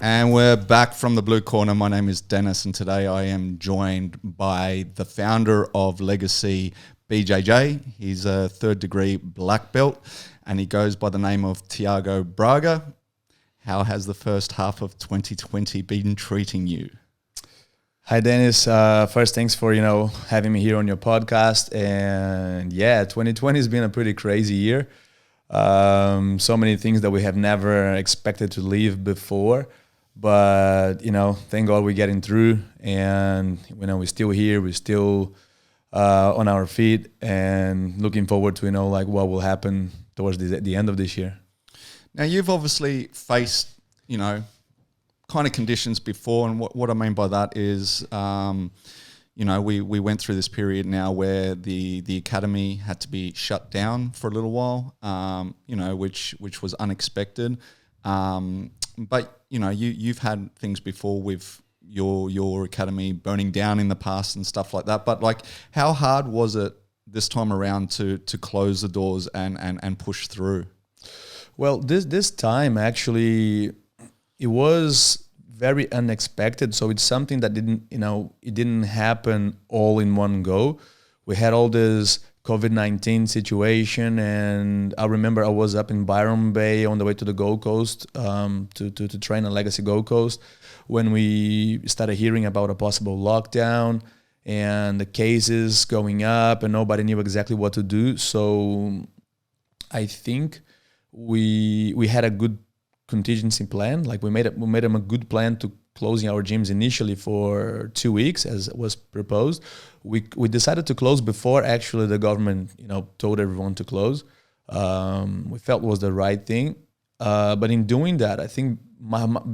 And we're back from the blue corner. My name is Dennis, and today I am joined by the founder of Legacy BJJ. He's a third degree black belt, and he goes by the name of Thiago Braga. How has the first half of 2020 been treating you? Hi, Dennis. First, thanks for having me here on your podcast. And yeah, 2020 has been a pretty crazy year. So many things that we have never expected to live before. But, thank God we're getting through, and, we're still here, we're still on our feet, and looking forward to, what will happen towards the end of this year. Now, you've obviously faced, kind of conditions before, and what I mean by that is, we went through this period now where the academy had to be shut down for a little while, which was unexpected. But you've had things before with your academy burning down in the past and stuff like that. But how hard was it this time around to close the doors and push through? Well, this time actually it was very unexpected. So it's something that didn't happen all in one go. We had all this COVID-19 situation, and I remember I was up in Byron Bay on the way to the Gold Coast to train at Legacy Gold Coast when we started hearing about a possible lockdown and the cases going up, and nobody knew exactly what to do. So I think we had a good contingency plan. We made them a good plan to closing our gyms initially for 2 weeks, as was proposed. We decided to close before actually the government, told everyone to close. We felt was the right thing. But in doing that, I think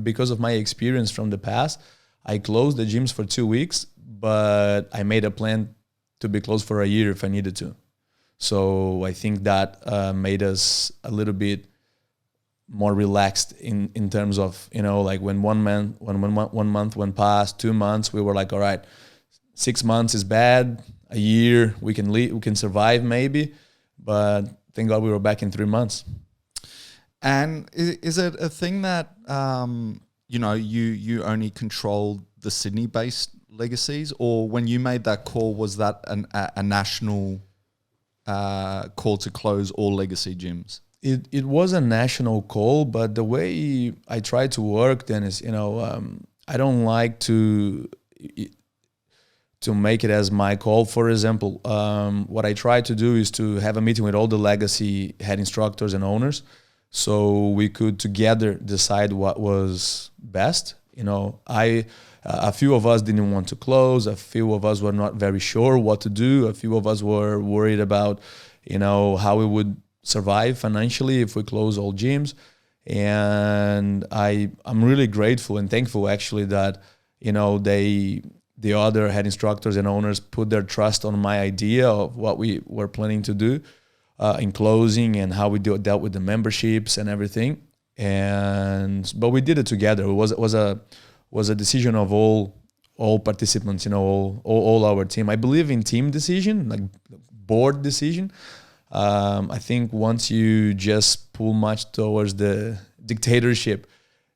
because of my experience from the past, I closed the gyms for 2 weeks, but I made a plan to be closed for a year if I needed to. So I think that made us a little bit more relaxed in terms of, when 1 month went past, 2 months, we were like, all right, 6 months is bad, a year we can survive maybe, but thank God we were back in 3 months. And is it a thing that you only controlled the Sydney-based legacies, or when you made that call, was that a national call to close all legacy gyms? It was a national call, but the way I try to work then is, I don't like to make it as my call. For example, what I try to do is to have a meeting with all the legacy head instructors and owners, so we could together decide what was best. A few of us didn't want to close. A few of us were not very sure what to do. A few of us were worried about, how we would survive financially if we close all gyms. And I'm really grateful and thankful actually that, the other head instructors and owners put their trust on my idea of what we were planning to do in closing and how we dealt with the memberships and everything. But we did it together. It was a decision of all participants, all our team. I believe in team decision, like board decision. I think once you just pull much towards the dictatorship,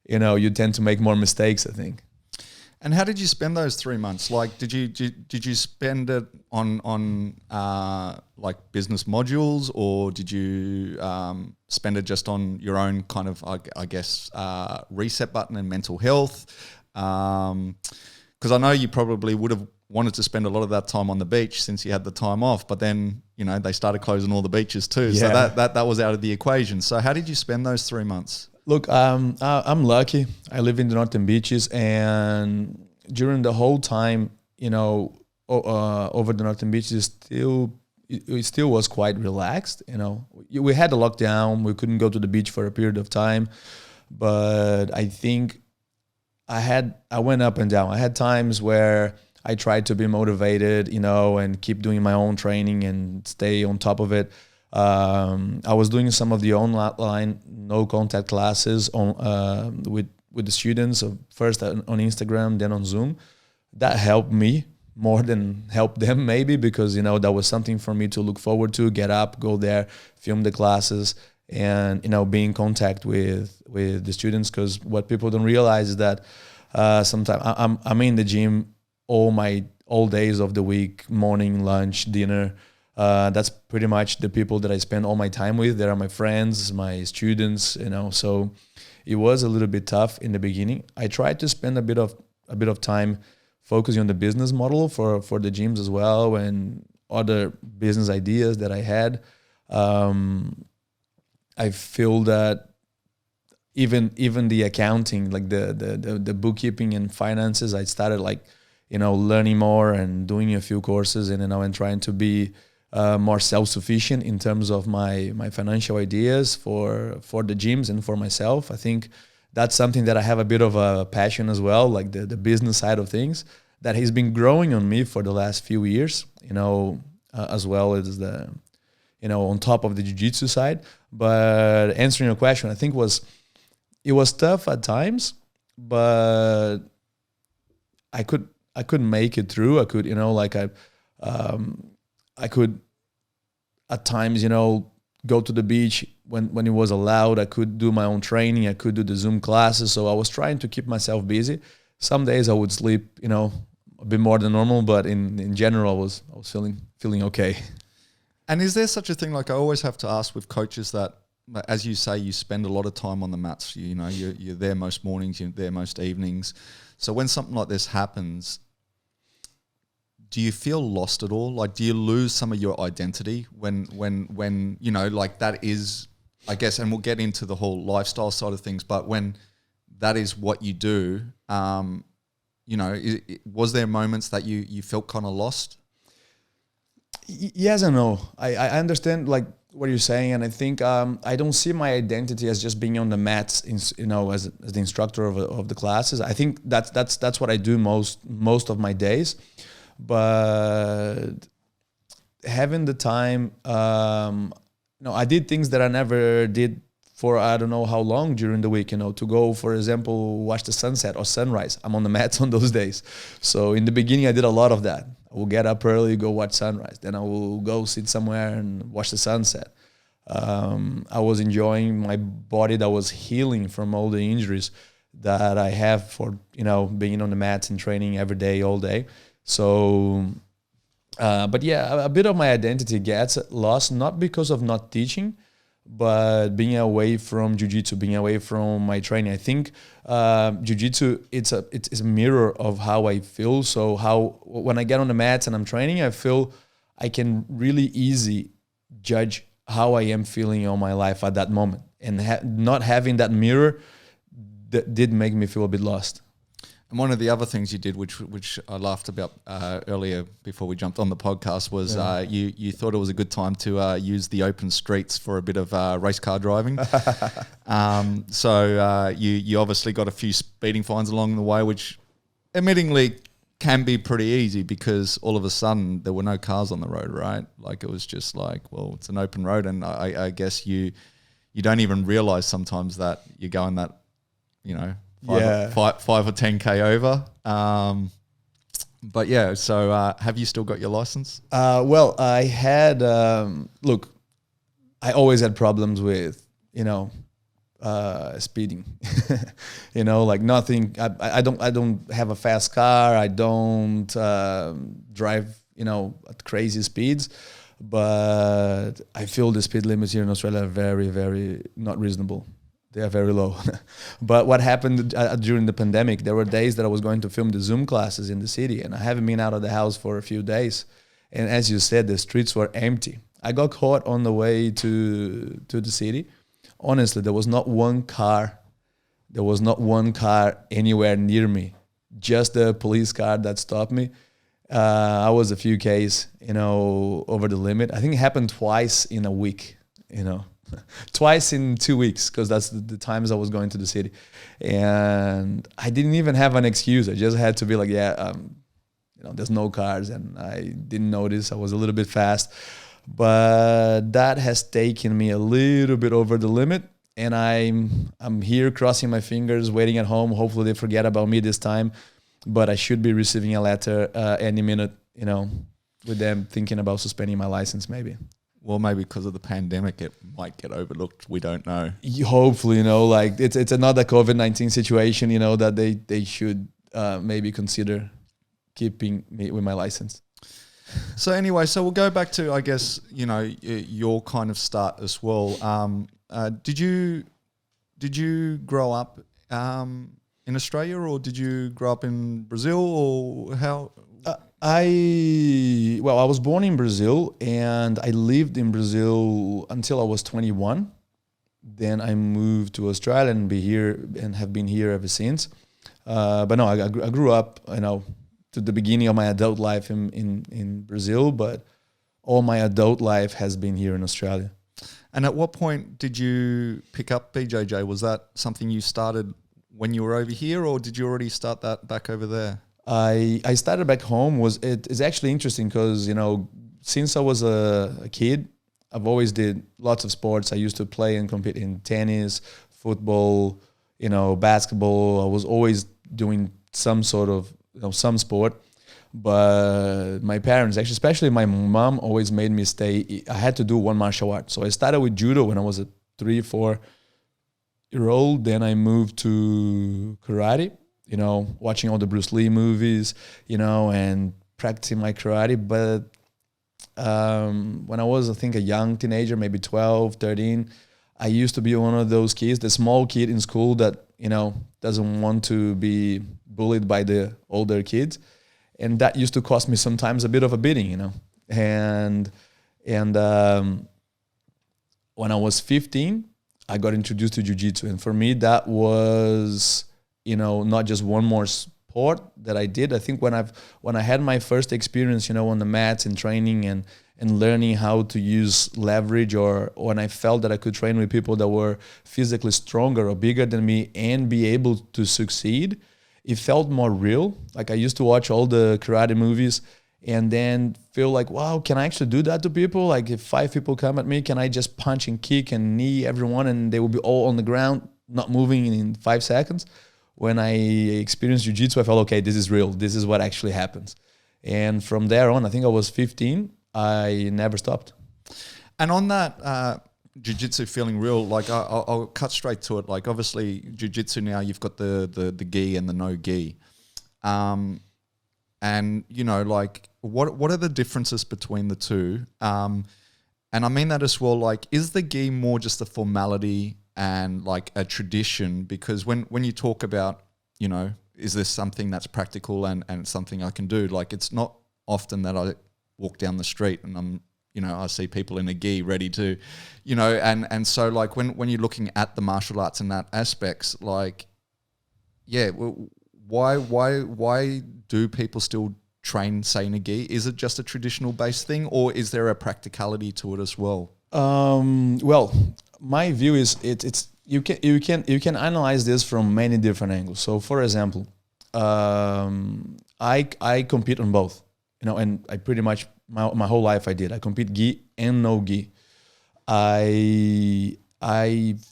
you tend to make more mistakes, I think. And how did you spend those 3 months? Did you spend it on business modules, or did you spend it just on your own kind of, I guess, reset button and mental health? Because I know you probably would have wanted to spend a lot of that time on the beach since you had the time off, but then, they started closing all the beaches too. Yeah. So that was out of the equation. So how did you spend those 3 months? Look, I'm lucky. I live in the Northern Beaches, and during the whole time, over the Northern Beaches, it still was quite relaxed. We had a lockdown. We couldn't go to the beach for a period of time, but I think I went up and down. I had times where I tried to be motivated, and keep doing my own training and stay on top of it. I was doing some of the online no contact classes with the students, first on Instagram, then on Zoom. That helped me more than helped them maybe, because that was something for me to look forward to, get up, go there, film the classes, and be in contact with the students, because what people don't realize is that sometimes I'm in the gym all days of the week, morning, lunch, dinner. That's pretty much the people that I spend all my time with. They are my friends, my students, so it was a little bit tough in the beginning. I tried to spend a bit of time focusing on the business model for the gyms as well, and other business ideas that I had. I feel that even the accounting, like the bookkeeping and finances, I started learning more and doing a few courses, and trying to be more self-sufficient in terms of my financial ideas for the gyms and for myself. I think that's something that I have a bit of a passion as well, like the business side of things, that has been growing on me for the last few years, as well as the, on top of the jiu-jitsu side. But answering your question, I think it was tough at times, but I could make it through. I could, I could at times, go to the beach when it was allowed. I could do my own training. I could do the Zoom classes. So I was trying to keep myself busy. Some days I would sleep, a bit more than normal, but in general, I was feeling okay. And is there such a thing, like I always have to ask with coaches that, as you say, you spend a lot of time on the mats, you're there most mornings, you're there most evenings. So when something like this happens, do you feel lost at all? Like, do you lose some of your identity when like that is, I guess, and we'll get into the whole lifestyle side of things, but when that is what you do, was there moments that you felt kind of lost? Yes and no. I understand like what you're saying, and I think I don't see my identity as just being on the mats, as the instructor of the classes. I think that's what I do most of my days. But having the time, I did things that I never did for I don't know how long during the week, to go, for example, watch the sunset or sunrise. I'm on the mats on those days. So in the beginning, I did a lot of that. I will get up early, go watch sunrise. Then I will go sit somewhere and watch the sunset. I was enjoying my body that was healing from all the injuries that I have for, being on the mats and training every day, all day. So, but yeah, a bit of my identity gets lost, not because of not teaching, but being away from jiu-jitsu, being away from my training. I think jiu-jitsu, it's a mirror of how I feel. So when I get on the mats and I'm training, I feel I can really easy judge how I am feeling on my life at that moment. And not having that mirror did make me feel a bit lost. And one of the other things you did, which I laughed about earlier before we jumped on the podcast, was you thought it was a good time to use the open streets for a bit of race car driving. So you obviously got a few speeding fines along the way, which admittingly can be pretty easy because all of a sudden there were no cars on the road, right? Like it was just like, well, it's an open road, and I guess you don't even realize sometimes that you're going that, 5 or 10K over. But yeah, so have you still got your license? Well, I had, look, I always had problems with, speeding, like nothing. I don't have a fast car. I don't drive, at crazy speeds, but I feel the speed limits here in Australia are very, very not reasonable. They are very low. But what happened during the pandemic, there were days that I was going to film the Zoom classes in the city, and I haven't been out of the house for a few days. And as you said, the streets were empty. I got caught on the way to the city. Honestly, there was not one car. There was not one car anywhere near me. Just the police car that stopped me. I was a few Ks, over the limit. I think it happened twice in a week, twice in 2 weeks, because that's the times I was going to the city. And I didn't even have an excuse. I just had to be like, there's no cars, and I didn't notice. I was a little bit fast, but that has taken me a little bit over the limit. And I'm here crossing my fingers, waiting at home. Hopefully they forget about me this time, but I should be receiving a letter any minute, with them thinking about suspending my license maybe. Well, maybe because of the pandemic, it might get overlooked. We don't know. Hopefully, like it's another COVID-19 situation, that they should maybe consider keeping me with my license. So anyway, so we'll go back to, I guess, your kind of start as well. Did you grow up in Australia, or did you grow up in Brazil, or how? I was born in Brazil, and I lived in Brazil until I was 21. Then I moved to Australia and have been here ever since. But no, I grew up, to the beginning of my adult life in Brazil, but all my adult life has been here in Australia. And at what point did you pick up BJJ? Was that something you started when you were over here, or did you already start that back over there? I started back home. It's actually interesting because, since I was a kid, I've always did lots of sports. I used to play and compete in tennis, football, basketball. I was always doing some sort of, some sport. But my parents, actually, especially my mom, always made me stay. I had to do one martial art. So I started with judo when I was a 3-4-year-old. Then I moved to karate, watching all the Bruce Lee movies, and practicing my karate. But when I was, I think, a young teenager, maybe 12, 13, I used to be one of those kids, the small kid in school that, doesn't want to be bullied by the older kids. And that used to cost me sometimes a bit of a beating, And when I was 15, I got introduced to Jiu-Jitsu. And for me, that was, not just one more sport that I did. I think when I had my first experience, on the mats and training and learning how to use leverage, or when I felt that I could train with people that were physically stronger or bigger than me and be able to succeed, it felt more real. Like I used to watch all the karate movies and then feel like, wow, can I actually do that to people? Like if 5 people come at me, can I just punch and kick and knee everyone and they will be all on the ground, not moving in 5 seconds? When I experienced Jiu-Jitsu, I felt, okay, this is real. This is what actually happens. And from there on, I think I was 15, I never stopped. And on that Jiu-Jitsu feeling real, like I'll cut straight to it. Like obviously Jiu-Jitsu now, you've got the gi and the no gi. And like what are the differences between the two? And I mean that as well, like is the gi more just a formality and like a tradition? Because when you talk about, is this something that's practical and something I can do? Like it's not often that I walk down the street and I'm, I see people in a gi ready to, and so like when you're looking at the martial arts and that aspects, like, yeah, why do people still train, say, in a gi? Is it just a traditional based thing, or is there a practicality to it as well? Well, my view is it's you can analyze this from many different angles. So, for example, I compete on both, and I pretty much my whole life I did. I compete gi and no gi. I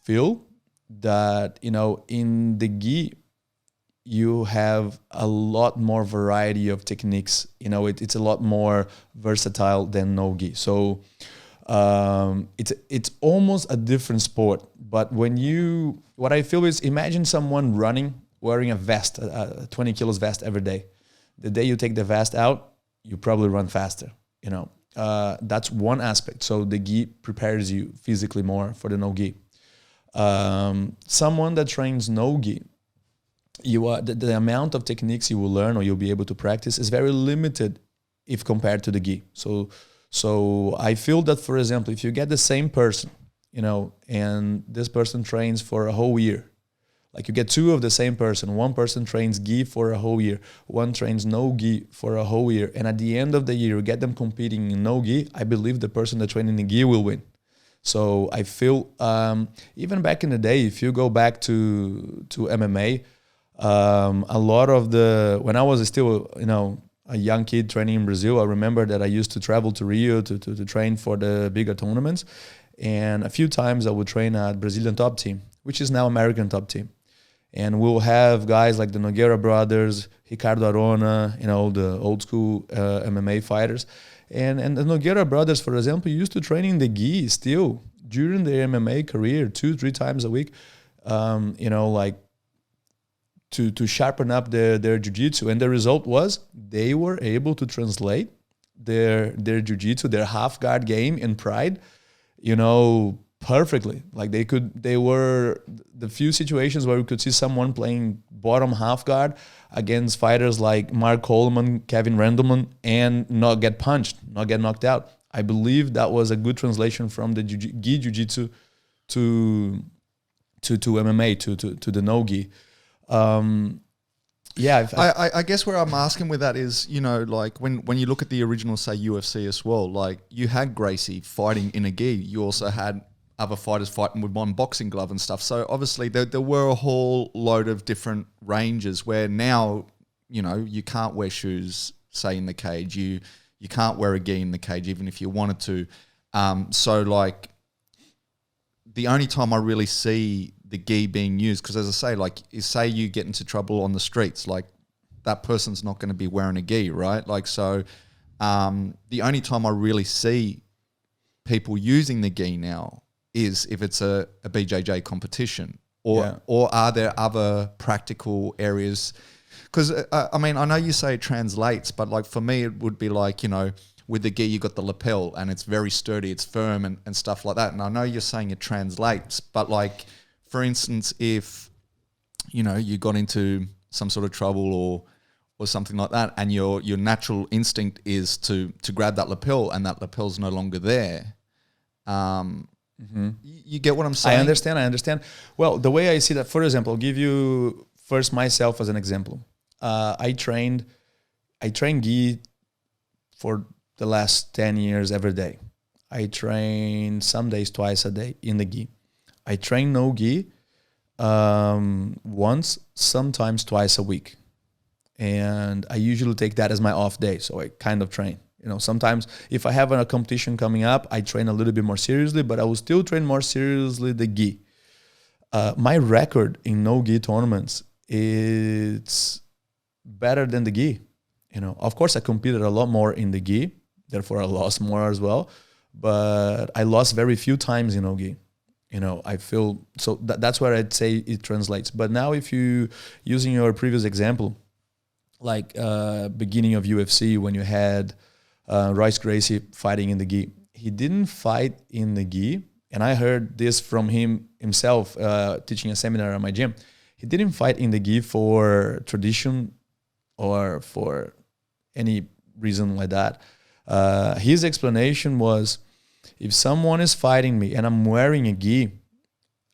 feel that in the gi you have a lot more variety of techniques. It's a lot more versatile than no gi. So it's almost a different sport. But what I feel is, imagine someone running wearing a vest, a 20 kilos vest every day. The day you take the vest out, you probably run faster. That's one aspect. So the gi prepares you physically more for the no gi. Someone that trains no gi, the amount of techniques you will learn or you'll be able to practice is very limited if compared to the gi. So I feel that, for example, if you get the same person, and this person trains for a whole year, like you get 2 of the same person, one person trains gi for a whole year, one trains no gi for a whole year, and at the end of the year, you get them competing in no gi, I believe the person that trained in the gi will win. So I feel, even back in the day, if you go back to MMA, a lot of when I was still, a young kid training in Brazil, I remember that I used to travel to Rio to train for the bigger tournaments. And a few times I would train at Brazilian top team, which is now American top team. And we'll have guys like the Nogueira brothers, Ricardo Arona, the old school MMA fighters. And the Nogueira brothers, for example, used to train in the gi still during their MMA career 2-3 times a week, like to sharpen up their jiu-jitsu. And the result was they were able to translate their jiu-jitsu, their half guard game and pride, perfectly. Like they were the few situations where we could see someone playing bottom half guard against fighters like Mark Coleman, Kevin Randleman, and not get punched, not get knocked out. I believe that was a good translation from the gi jiu-jitsu to MMA, to the no-gi. I guess where I'm asking with that is, like when you look at the original, say, UFC as well, like you had Gracie fighting in a gi. You also had other fighters fighting with one boxing glove and stuff. So obviously there were a whole load of different ranges where now, you can't wear shoes, say, in the cage. You can't wear a gi in the cage, even if you wanted to. So like the only time I really see the gi being used, because as I say, like, say you get into trouble on the streets, like that person's not going to be wearing a gi, right? Like, so the only time I really see people using the gi now is if it's a BJJ competition, or are there other practical areas? Because I know you say it translates, but like for me, it would be like, with the gi, you got the lapel and it's very sturdy, it's firm and stuff like that. And I know you're saying it translates, but like, for instance, if, you got into some sort of trouble or something like that, and your natural instinct is to grab that lapel and that lapel's no longer there, you get what I'm saying? I understand. Well, the way I see that, for example, I'll give you first myself as an example. I trained gi for the last 10 years every day. I train some days twice a day in the gi. I train no gi once, sometimes twice a week. And I usually take that as my off day. So I kind of train. Sometimes if I have a competition coming up, I train a little bit more seriously, but I will still train more seriously the gi. My record in no gi tournaments is better than the gi. Of course I competed a lot more in the gi, therefore I lost more as well, but I lost very few times in no gi. I feel so that's where I'd say it translates. But now if you, using your previous example, like beginning of UFC when you had Royce Gracie fighting in the gi, he didn't fight in the gi, and I heard this from himself teaching a seminar at my gym. He didn't fight in the gi for tradition or for any reason like that. His explanation was, if someone is fighting me and I'm wearing a gi,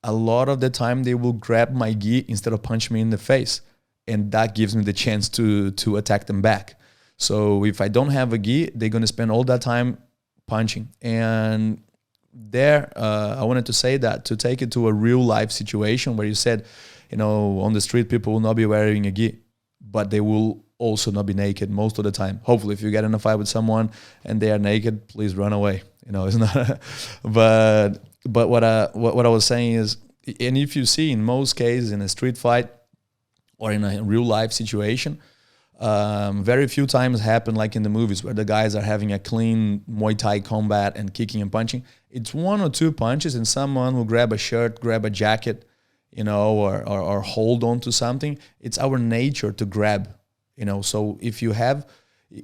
a lot of the time they will grab my gi instead of punch me in the face. And that gives me the chance to attack them back. So if I don't have a gi, they're going to spend all that time punching. And there, I wanted to say that, to take it to a real life situation where you said, on the street, people will not be wearing a gi, but they will also not be naked most of the time. Hopefully, if you get in a fight with someone and they are naked, please run away. It's not. But what I was saying is, and if you see in most cases in a street fight or in a real life situation, very few times happen like in the movies where the guys are having a clean Muay Thai combat and kicking and punching. It's one or two punches and someone will grab a shirt, grab a jacket, or hold on to something. It's our nature to grab, So if you have,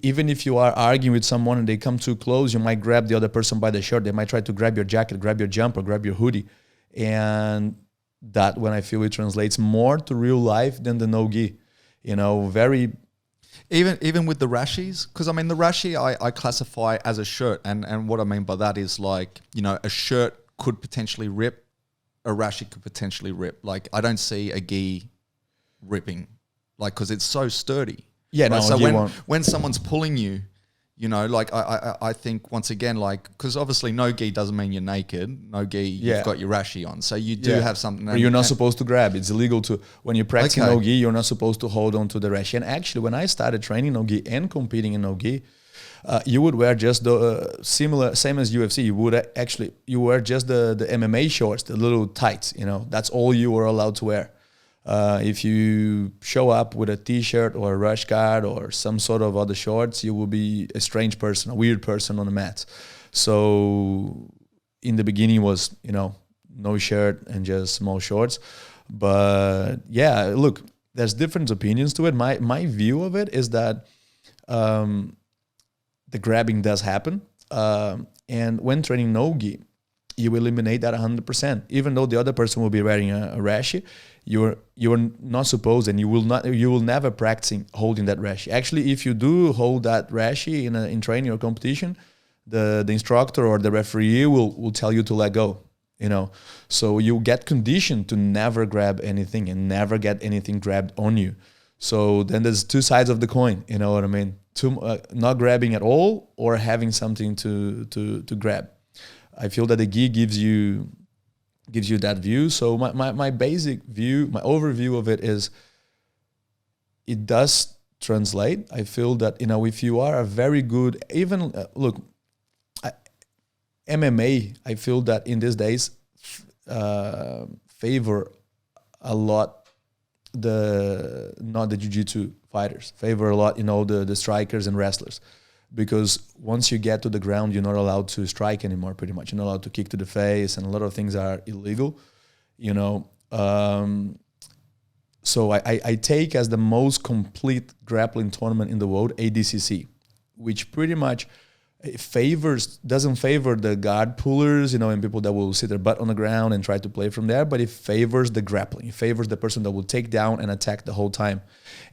even if you are arguing with someone and they come too close, you might grab the other person by the shirt. They might try to grab your jacket, grab your jumper, grab your hoodie. And that, when I feel it translates more to real life than the no-gi, very... Even with the rashis, because the rashi I classify as a shirt, and what I mean by that is like, a shirt could potentially rip, a rashi could potentially rip. Like, I don't see a gi ripping, like, because it's so sturdy. Yeah, right? So when someone's pulling you, like I think once again, like, because obviously no gi doesn't mean you're naked. No gi, you've got your rashi on, so you do have something. Or you're not supposed to grab. It's illegal to, when you're practicing no gi, you're not supposed to hold on to the rashi. And actually, when I started training no gi and competing in no gi, you would wear just the same as UFC. You wear just the MMA shorts, the little tights. That's all you were allowed to wear. If you show up with a t-shirt or a rash guard or some sort of other shorts, you will be a strange person, a weird person on the mat. So in the beginning was, no shirt and just small shorts. But yeah, look, there's different opinions to it. My view of it is that the grabbing does happen. And when training no-gi, you eliminate that 100%. Even though the other person will be wearing a rashi, you're not supposed, and you will never practicing holding that rashi. Actually, if you do hold that rashi in training or competition, the instructor or the referee will tell you to let go. So you get conditioned to never grab anything and never get anything grabbed on you. So then there's two sides of the coin. You know what I mean? Not grabbing at all or having something to grab. I feel that the gi gives you that view. So my basic view, my overview of it is, it does translate. I feel that if you are a very good, even MMA, I feel that in these days favor a lot not the jiu-jitsu fighters, favor a lot the strikers and wrestlers, because once you get to the ground, you're not allowed to strike anymore. Pretty much, you're not allowed to kick to the face, and a lot of things are illegal. So I take as the most complete grappling tournament in the world ADCC, which pretty much doesn't favor the guard pullers, and people that will sit their butt on the ground and try to play from there, but it favors the grappling. It favors the person that will take down and attack the whole time,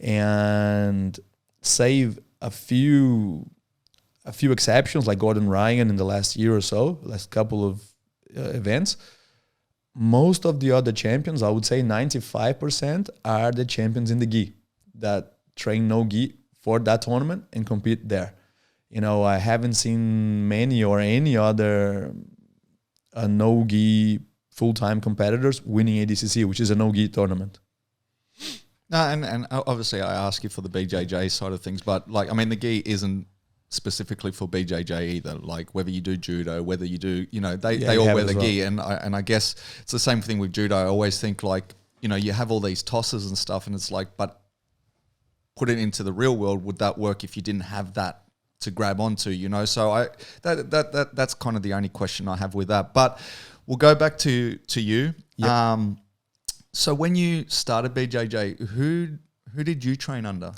and save a few exceptions like Gordon Ryan in the last year or so, last couple of events. Most of the other champions, I would say 95%, are the champions in the gi that train no gi for that tournament and compete there. I haven't seen many or any other no-gi full-time competitors winning ADCC, which is a no-gi tournament. No, and obviously I ask you for the BJJ side of things, but the gi isn't specifically for BJJ either. Like whether you do judo, whether you do, they all wear the gi, and I guess it's the same thing with judo. I always think you have all these tosses and stuff, and it's like, but put it into the real world, would that work if you didn't have that to grab onto, So that's kind of the only question I have with that. But we'll go back to you. Yep. So when you started BJJ, who did you train under?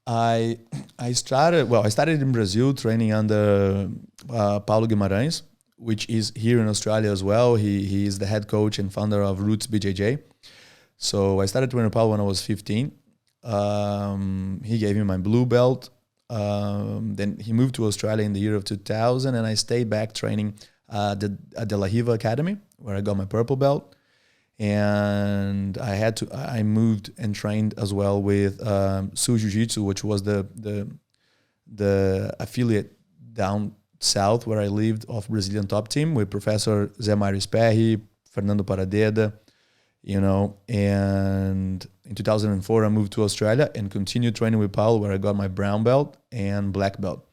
I started in Brazil training under Paulo Guimarães, which is here in Australia as well. He is the head coach and founder of Roots BJJ. So I started training Paulo when I was 15. He gave me my blue belt. Then he moved to Australia in the year of 2000, and I stayed back training at the La Riva Academy, where I got my purple belt. And I moved and trained as well with Sul Jiu-Jitsu, which was the affiliate down south where I lived of Brazilian top team, with Professor Zé Mário Sperry, Fernando Paradeda, and in 2004 I moved to Australia and continued training with Paulo, where I got my brown belt and black belt.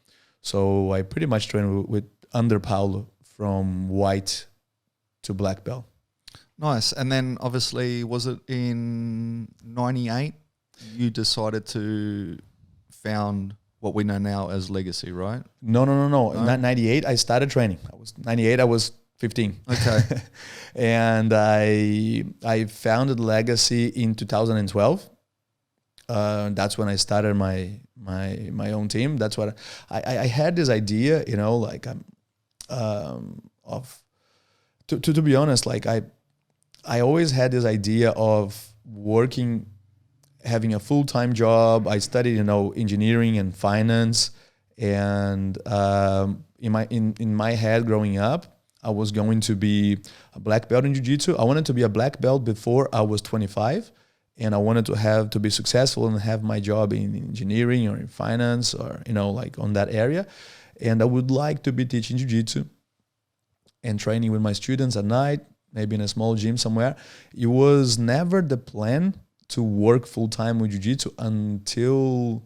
So I pretty much trained with under Paulo from white to black belt. Nice. And then obviously, was it in 98 you decided to found what we know now as Legacy, right? No. Not 98 I started training. I was 15. Okay. And I founded Legacy in 2012. That's when I started my own team. That's what I had this idea, to be honest, I always had this idea of working, having a full-time job. I studied, engineering and finance, and in my head growing up, I was going to be a black belt in Jiu-Jitsu. I wanted to be a black belt before I was 25, and I wanted to be successful and have my job in engineering or in finance or, on that area. And I would like to be teaching Jiu-Jitsu and training with my students at night, maybe in a small gym somewhere. It was never the plan to work full-time with Jiu-Jitsu until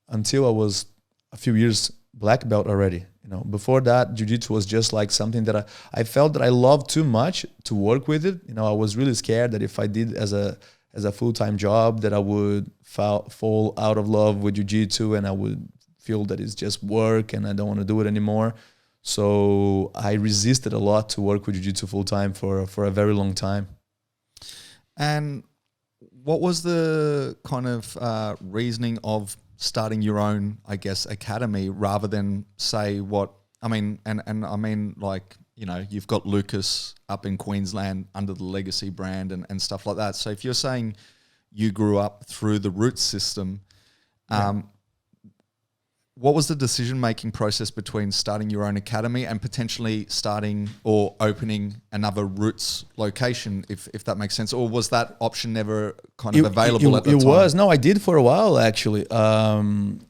I was a few years black belt already. Before that, Jiu-Jitsu was just like something that I felt that I loved too much to work with it. I was really scared that if I did as a as a full-time job, that I would fall out of love with jiu-jitsu, and I would feel that it's just work and I don't want to do it anymore. So I resisted a lot to work with jiu-jitsu full-time for a very long time. And what was the kind of reasoning of starting your own, I guess, academy rather than say what, I mean, and I mean, like, you know, you've got Lucas up in Queensland under the Legacy brand and stuff like that. So if you're saying you grew up through the Roots system, what was the decision-making process between starting your own academy and potentially starting or opening another Roots location, if that makes sense? Or was that option never kind of available at the time? It was. No, I did for a while, actually.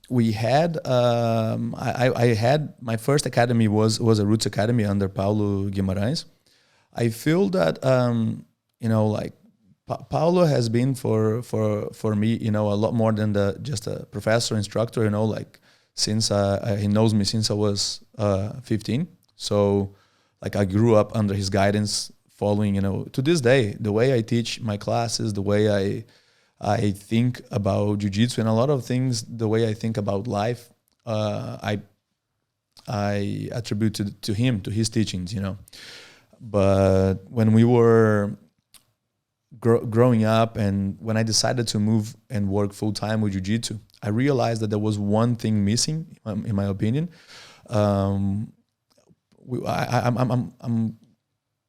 We had, I had, my first academy was a Roots Academy under Paulo Guimarães. I feel that, you know, like, Paulo has been for me, you know, a lot more than just a professor, instructor, you know, like, since he knows me since I was 15. So like I grew up under his guidance, following, you know, to this day, the way I teach my classes, the way I think about jiu-jitsu and a lot of things, the way I think about life, I attribute to him, to his teachings, you know. But when we were growing up and when I decided to move and work full-time with jiu-jitsu, I realized that there was one thing missing, in my opinion. I'm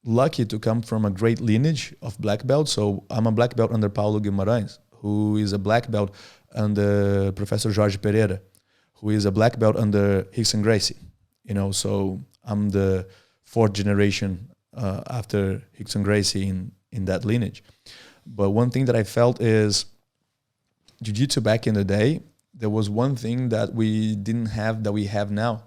lucky to come from a great lineage of black belts. So I'm a black belt under Paulo Guimarães, who is a black belt under Professor Jorge Pereira, who is a black belt under Rickson Gracie. You know, so I'm the fourth generation after Rickson Gracie in that lineage. But one thing that I felt is jiu-jitsu back in the day, there was one thing that we didn't have that we have now.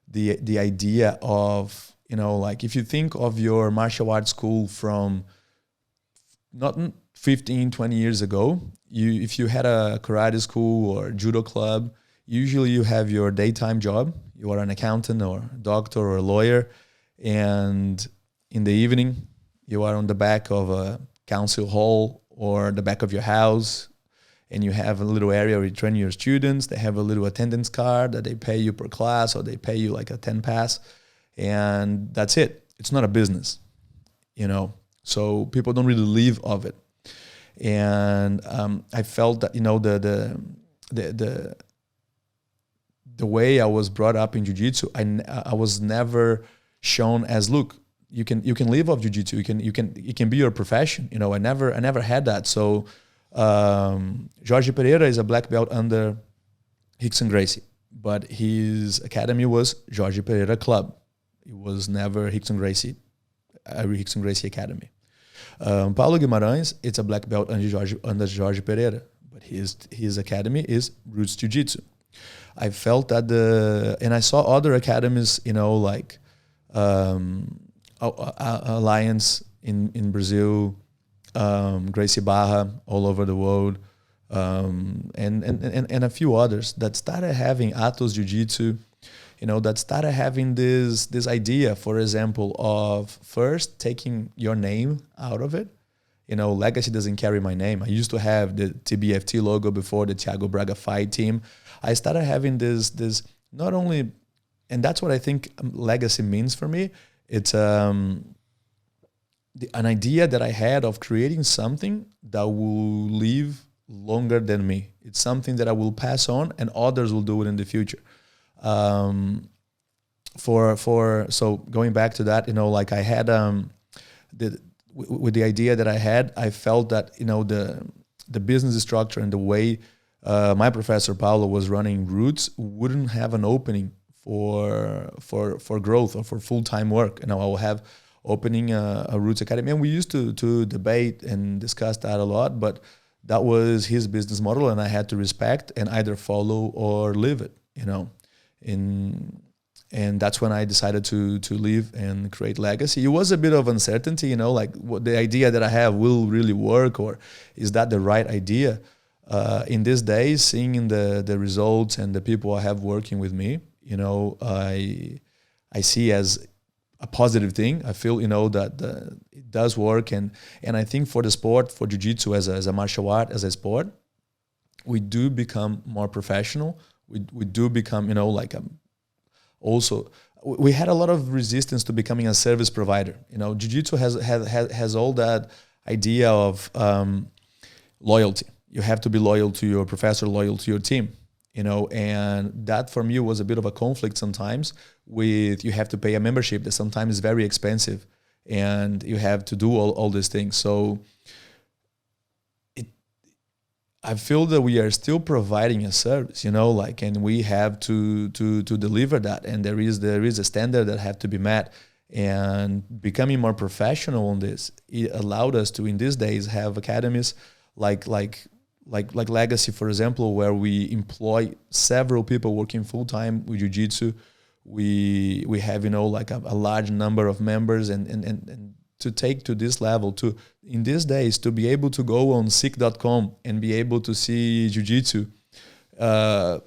The idea of, you know, like if you think of your martial arts school from not 15, 20 years ago, if you had a karate school or judo club, usually you have your daytime job. You are an accountant or a doctor or a lawyer. And in the evening, you are on the back of a council hall or the back of your house, and you have a little area where you train your students. They have a little attendance card that they pay you per class, or they pay you like a 10 pass, and that's it. It's not a business, you know. So people don't really live of it. And I felt that, you know, the way I was brought up in jiu-jitsu, I was never shown as, look, you can live off jiu-jitsu. It can be your profession. You know, I never had that. So Jorge Pereira is a black belt under Rickson Gracie, but his academy was Jorge Pereira Club. It was never Rickson Gracie Academy. Paulo Guimarães, it's a black belt under Jorge Pereira, but his academy is Roots Jiu-Jitsu. I felt that and I saw other academies, you know, like Alliance in Brazil, Gracie Barra all over the world, and a few others that started having Atos Jiu-Jitsu, you know, that started having this idea, for example, of first taking your name out of it. You know, Legacy doesn't carry my name. I used to have the TBFT logo before the Thiago Braga fight team. I started having this not only, and that's what I think Legacy means for me. It's an idea that I had of creating something that will live longer than me. It's something that I will pass on, and others will do it in the future. So going back to that, you know, like I had with the idea that I had, I felt that, you know, the business structure and the way my professor Paulo was running Roots wouldn't have an opening for growth or for full-time work. You know, I will have opening a Roots Academy, and we used to debate and discuss that a lot, but that was his business model, and I had to respect and either follow or live it, you know. And that's when I decided to leave and create Legacy. It was a bit of uncertainty, you know, like what the idea that I have will really work, or is that the right idea? In these days, seeing the results and the people I have working with me, you know, I see as a positive thing. I feel, you know, that does work. And I think for the sport, for jiu-jitsu as a martial art, as a sport, we do become more professional. We do become, also, we had a lot of resistance to becoming a service provider. Jiu-jitsu has all that idea of loyalty. You have to be loyal to your professor, loyal to your team, and that for me was a bit of a conflict sometimes with, you have to pay a membership that sometimes is very expensive and you have to do all these things. So I feel that we are still providing a service, and we have to deliver that. And there is a standard that have to be met. And becoming more professional on this, it allowed us to, in these days, have academies like Legacy, for example, where we employ several people working full time with jiu-jitsu. We have a large number of members, and to take to this level, to in these days to be able to go on sick.com and be able to see jiu-jitsu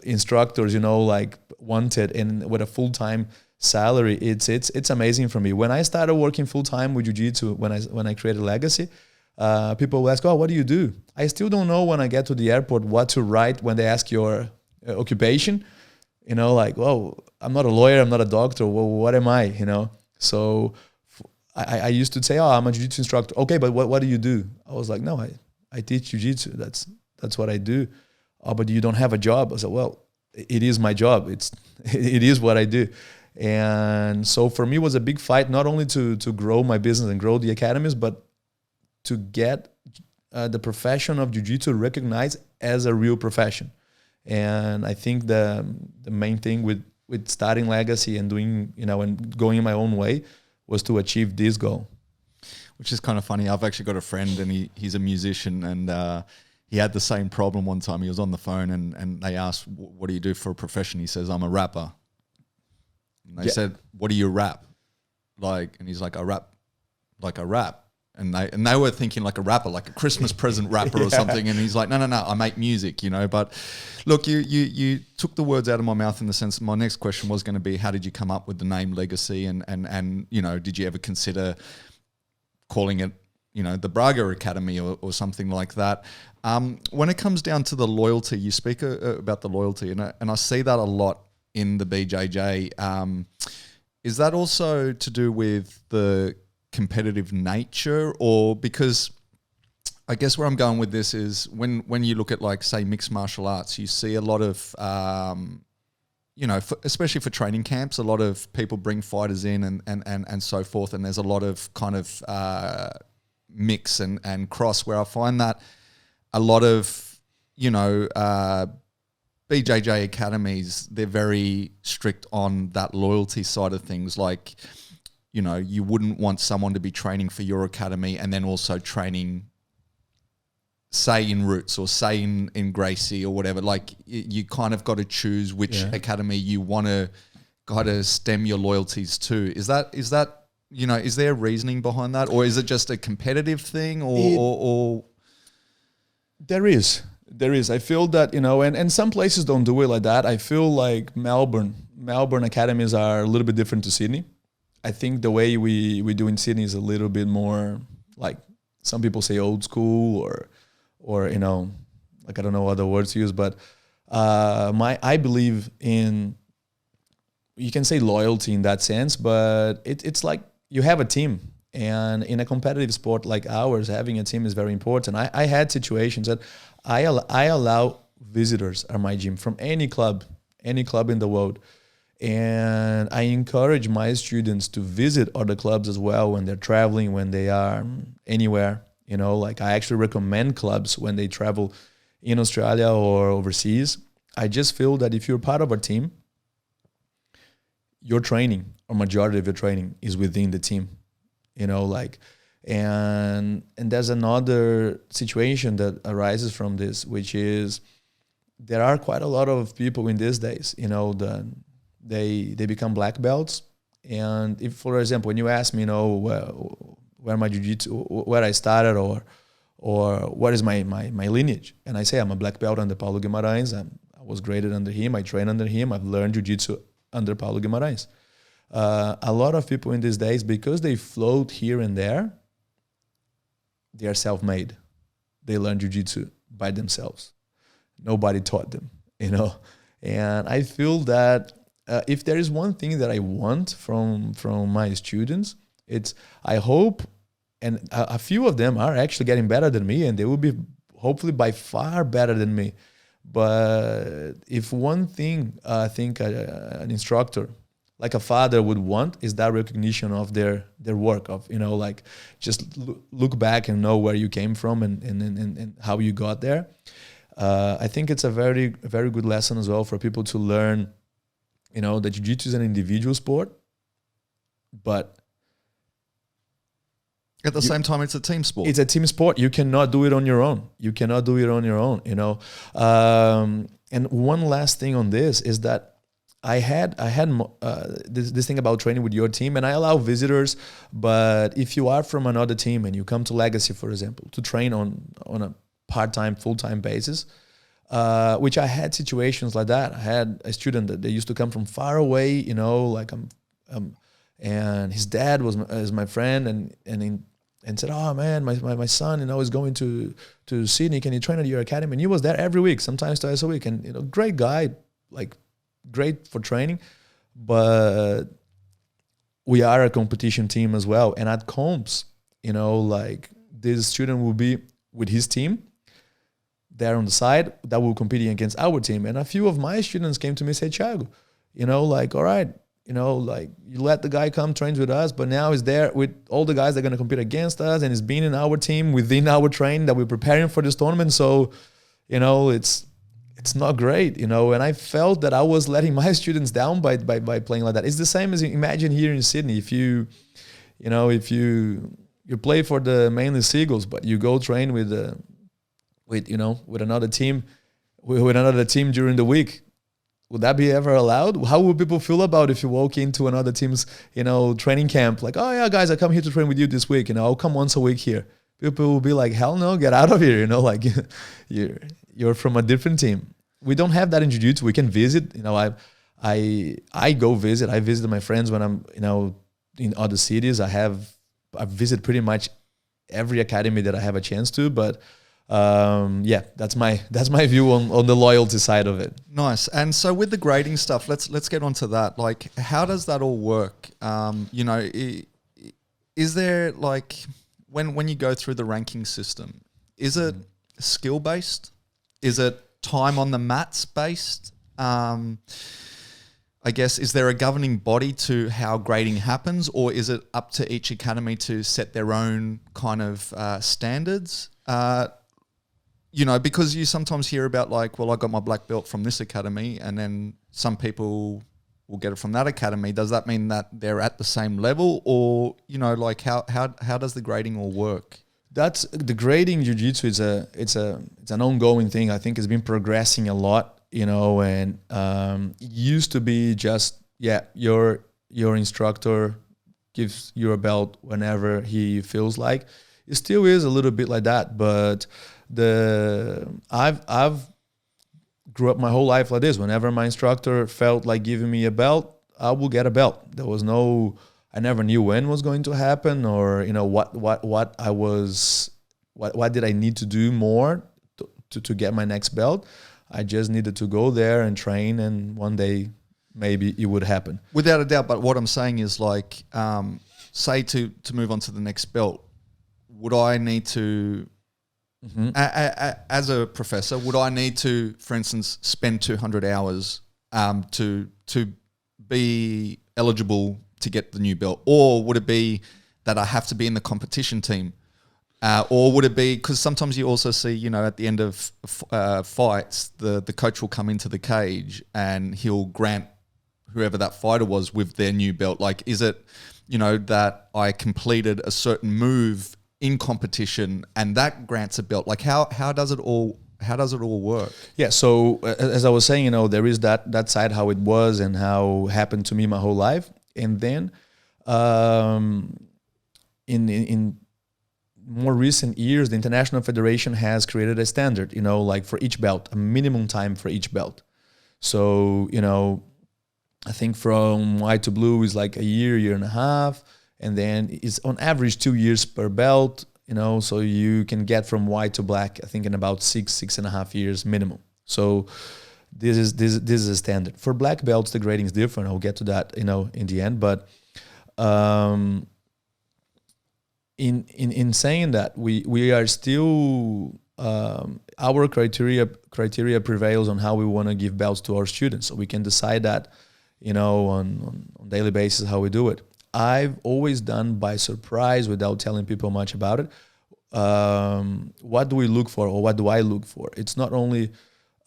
instructors, wanted and with a full-time salary, it's amazing for me. When I started working full-time with jiu-jitsu, when I created Legacy, people will ask, oh, what do you do? I still don't know when I get to the airport what to write when they ask your occupation. Well, I'm not a lawyer, I'm not a doctor, well, what am I? So I used to say, oh, I'm a jiu-jitsu instructor. Okay, but what do you do? I was like, no, I teach jiu-jitsu. That's what I do. Oh, but you don't have a job. I said, well, it is my job. It is what I do. And so for me, it was a big fight, not only to grow my business and grow the academies, but to get the profession of jiu-jitsu recognized as a real profession. And I think the main thing with starting Legacy and doing, and going my own way was to achieve this goal. Which is kind of funny. I've actually got a friend and he's a musician, and he had the same problem one time. He was on the phone and they asked, what do you do for a profession? He says, I'm a rapper. And they said, what do you rap? And he's like, I rap like a rap. And they were thinking like a rapper, like a Christmas present rapper or something. And he's like, no, I make music, But look, you took the words out of my mouth in the sense that my next question was going to be, how did you come up with the name Legacy? And did you ever consider calling it, the Braga Academy or something like that? When it comes down to the loyalty, you speak about the loyalty, and I see that a lot in the BJJ. Is that also to do with the competitive nature, or because I guess where I'm going with this is when you look at say mixed martial arts, you see a lot of especially for training camps, a lot of people bring fighters in and so forth, and there's a lot of kind of mix and cross, where I find that a lot of BJJ academies, they're very strict on that loyalty side of things. You wouldn't want someone to be training for your academy and then also training, say, in Roots or say in Gracie or whatever. You kind of got to choose which academy you want to kind of stem your loyalties to. Is that is there reasoning behind that, or is it just a competitive thing, or? There is. I feel that, and some places don't do it like that. I feel like Melbourne academies are a little bit different to Sydney. I think the way we do in Sydney is a little bit more, some people say old school or I don't know other words to use, but I believe in, you can say loyalty in that sense, but it's like you have a team, and in a competitive sport like ours, having a team is very important. I had situations that I allow visitors at my gym from any club in the world. And I encourage my students to visit other clubs as well when they're traveling, when they are anywhere. I actually recommend clubs when they travel in Australia or overseas. I just feel that if you're part of a team, your training, or majority of your training, is within the team. And there's another situation that arises from this, which is there are quite a lot of people in these days, they become black belts. And if, for example, when you ask me, where my jiu-jitsu, where I started, or what is my lineage, and I say I'm a black belt under Paulo Guimarães, I was graded under him, I trained under him, I've learned jiu-jitsu under Paulo Guimarães. A lot of people in these days, because they float here and there, they are self-made. They learn jiu-jitsu by themselves. Nobody taught them, you know. And I feel that if there is one thing that I want from my students, it's, I hope, and a few of them are actually getting better than me, and they will be hopefully by far better than me. But if one thing I think an instructor, like a father, would want, is that recognition of their work, of, you know, like just look back and know where you came from and how you got there. I think it's a very good lesson as well for people to learn, you know, that jiu-jitsu is an individual sport, but at the same time, it's a team sport. It's a team sport. You cannot do it on your own. You know. And one last thing on this is that I had this thing about training with your team, and I allow visitors, but if you are from another team and you come to Legacy, for example, to train on a part-time, full-time basis, which I had situations like that. I had a student that they used to come from far away, you know, like and his dad is my friend, and said, oh man, my son, you know, is going to Sydney. Can you train at your academy? And he was there every week, sometimes twice a week, and, you know, great guy, like great for training, but we are a competition team as well. And at comps, you know, like this student will be with his team there on the side that will competing against our team. And a few of my students came to me and said, Thiago, you know, like, all right, you know, like you let the guy come train with us, but now he's there with all the guys that are going to compete against us, and he's been in our team within our training that we're preparing for this tournament. So, you know, it's not great, you know. And I felt that I was letting my students down by playing like that. It's the same as, imagine here in Sydney, if you play for the mainly Seagulls, but you go train with another team during the week. Would that be ever allowed? How would people feel about if you walk into another team's, you know, training camp, like, oh yeah, guys, I come here to train with you this week, you know, I'll come once a week here. People will be like, hell no, get out of here, you know, like you're from a different team. We don't have that in jiu-jitsu. We can visit, you know, I go visit. I visit my friends when I'm, you know, in other cities. I visit pretty much every academy that I have a chance to, but yeah, that's my view on the loyalty side of it. Nice. And so with the grading stuff, let's get onto that. Like, how does that all work? You know, is there, like, when you go through the ranking system, is it skill based? Is it time on the mats based? I guess, is there a governing body to how grading happens, or is it up to each academy to set their own kind of standards? You know, because you sometimes hear about, like, well, I got my black belt from this academy, and then some people will get it from that academy. Does that mean that they're at the same level, or, you know, like how does the grading all work? That's the grading jiu-jitsu it's an ongoing thing. I think it's been progressing a lot, you know, and it used to be just, yeah, your instructor gives you a belt whenever he feels like. It still is a little bit like that, but I've grew up my whole life like this. Whenever my instructor felt like giving me a belt, I will get a belt. There was I never knew when was going to happen, or, you know, what did I need to do more to get my next belt. I just needed to go there and train, and one day maybe it would happen. Without a doubt. But what I'm saying is, like, say to move on to the next belt, would I need to, as a professor, would I need to, for instance, spend 200 hours to be eligible to get the new belt? Or would it be that I have to be in the competition team? Or would it be, because sometimes you also see, you know, at the end of fights, the coach will come into the cage and he'll grant whoever that fighter was with their new belt. Like, is it, you know, that I completed a certain move in competition and that grants a belt? Like, how does it all work? Yeah, so as I was saying, you know, there is that side, how it was and how it happened to me my whole life. And then in more recent years, the International Federation has created a standard, you know, like for each belt, a minimum time for each belt. So, you know, I think from white to blue is like a year and a half. And then it's on average 2 years per belt. so you can get from white to black, I think in about 6.5 years minimum. So this is a standard. For black belts, the grading is different. I'll get to that, in the end. But in saying that, we are still our criteria prevails on how we want to give belts to our students. So we can decide that, on daily basis how we do it. I've always done by surprise without telling people much about it. What do we look for, or what do I look for? It's not only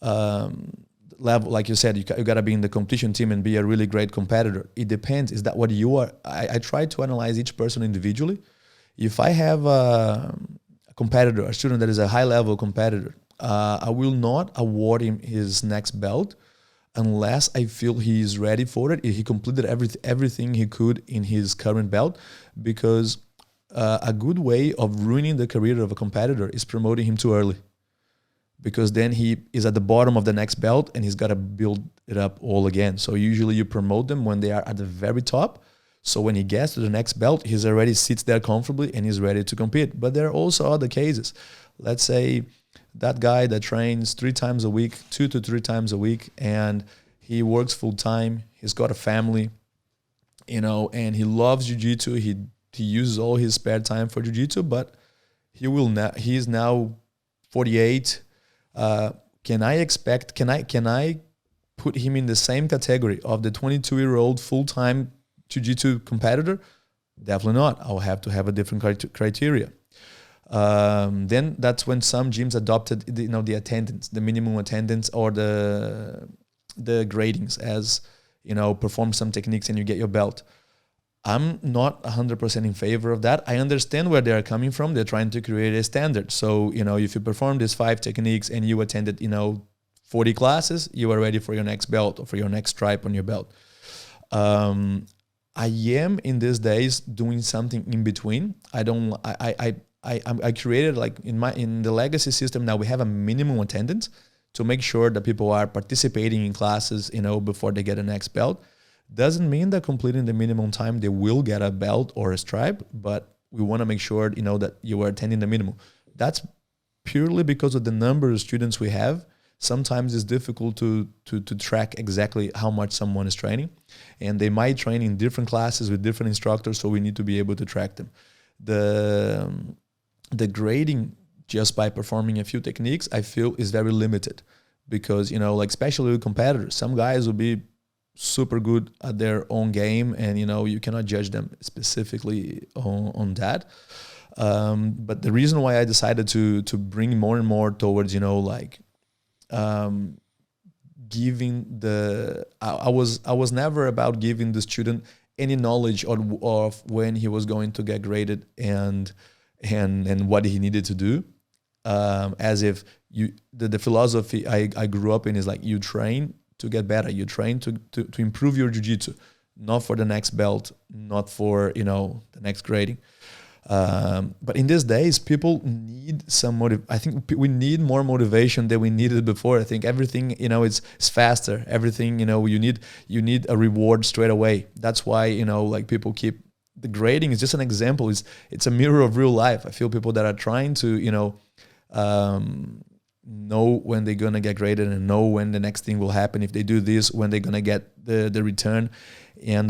level, like you said, you got to be in the competition team and be a really great competitor. It depends. Is that what you are? I try to analyze each person individually. If I have a competitor, a student that is a high-level competitor, I will not award him his next belt unless I feel he is ready for it. He completed everything he could in his current belt, because a good way of ruining the career of a competitor is promoting him too early, because then he is at the bottom of the next belt and he's got to build it up all again. So usually you promote them when they are at the very top. So when he gets to the next belt, he's already sits there comfortably and he's ready to compete. But there are also other cases. Let's say that guy that trains 3 times a week, 2 to 3 times a week, and he works full time. He's got a family, and he loves jiu-jitsu. He uses all his spare time for jiu-jitsu, but he is now 48. Can I put him in the same category of the 22-year-old full-time jiu-jitsu competitor? Definitely not. I'll have to have a different criteria. Then that's when some gyms adopted the attendance, the minimum attendance, or the gradings as, perform some techniques and you get your belt. I'm not 100% in favor of that. I understand where they're coming from. They're trying to create a standard. So, if you perform these 5 techniques and you attended, 40 classes, you are ready for your next belt or for your next stripe on your belt. I am in these days doing something in between. I created, like in the legacy system now, we have a minimum attendance to make sure that people are participating in classes, before they get a next belt. Doesn't mean that completing the minimum time they will get a belt or a stripe, but we want to make sure, that you are attending the minimum. That's purely because of the number of students we have. Sometimes it's difficult to track exactly how much someone is training, and they might train in different classes with different instructors, so we need to be able to track them. The grading just by performing a few techniques, I feel, is very limited, because, especially with competitors, some guys will be super good at their own game, and you cannot judge them specifically on that. But the reason why I decided to bring more and more towards giving I was never about giving the student any knowledge of when he was going to get graded and what he needed to do, as if the philosophy I grew up in is like, you train to get better. You train to improve your jiu-jitsu, not for the next belt, not for, the next grading. But in these days, people need some I think we need more motivation than we needed before. I think everything, it's faster. Everything, you need a reward straight away. That's why, people keep the grading is just an example. It's a mirror of real life. I feel people that are trying to, know when they're gonna get graded and know when the next thing will happen. If they do this, when they're gonna get the return. And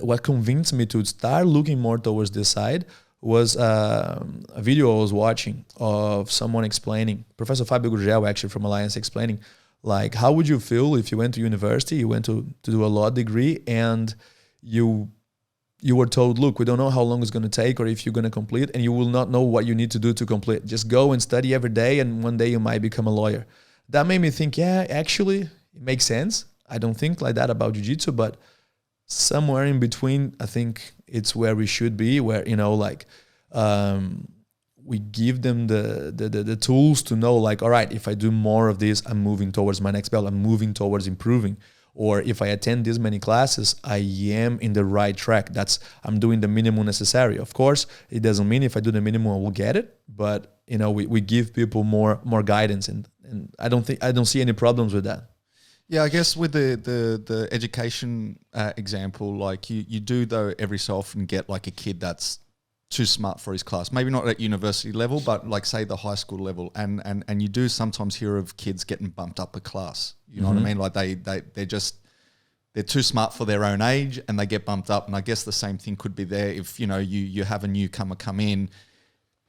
what convinced me to start looking more towards this side was a video I was watching of someone explaining, Professor Fábio Gurgel, actually from Alliance, explaining, like, how would you feel if you went to university, you went to do a law degree, and you were told, look, we don't know how long it's going to take or if you're going to complete, and you will not know what you need to do to complete. Just go and study every day, and one day you might become a lawyer. That made me think, yeah, actually, it makes sense. I don't think like that about jiu-jitsu, but somewhere in between, I think it's where we should be, where, we give them the tools to know, like, all right, if I do more of this, I'm moving towards my next belt, I'm moving towards improving. Or if I attend this many classes, I am in the right track. I'm doing the minimum necessary. Of course, it doesn't mean if I do the minimum, I will get it. But, we give people more guidance, and I don't see any problems with that. Yeah, I guess with the education example, like you do, though, every so often get like a kid that's too smart for his class. Maybe not at university level, but like say the high school level. And you do sometimes hear of kids getting bumped up a class. You know what I mean? Like they're too smart for their own age and they get bumped up. And I guess the same thing could be there if, you know, you have a newcomer come in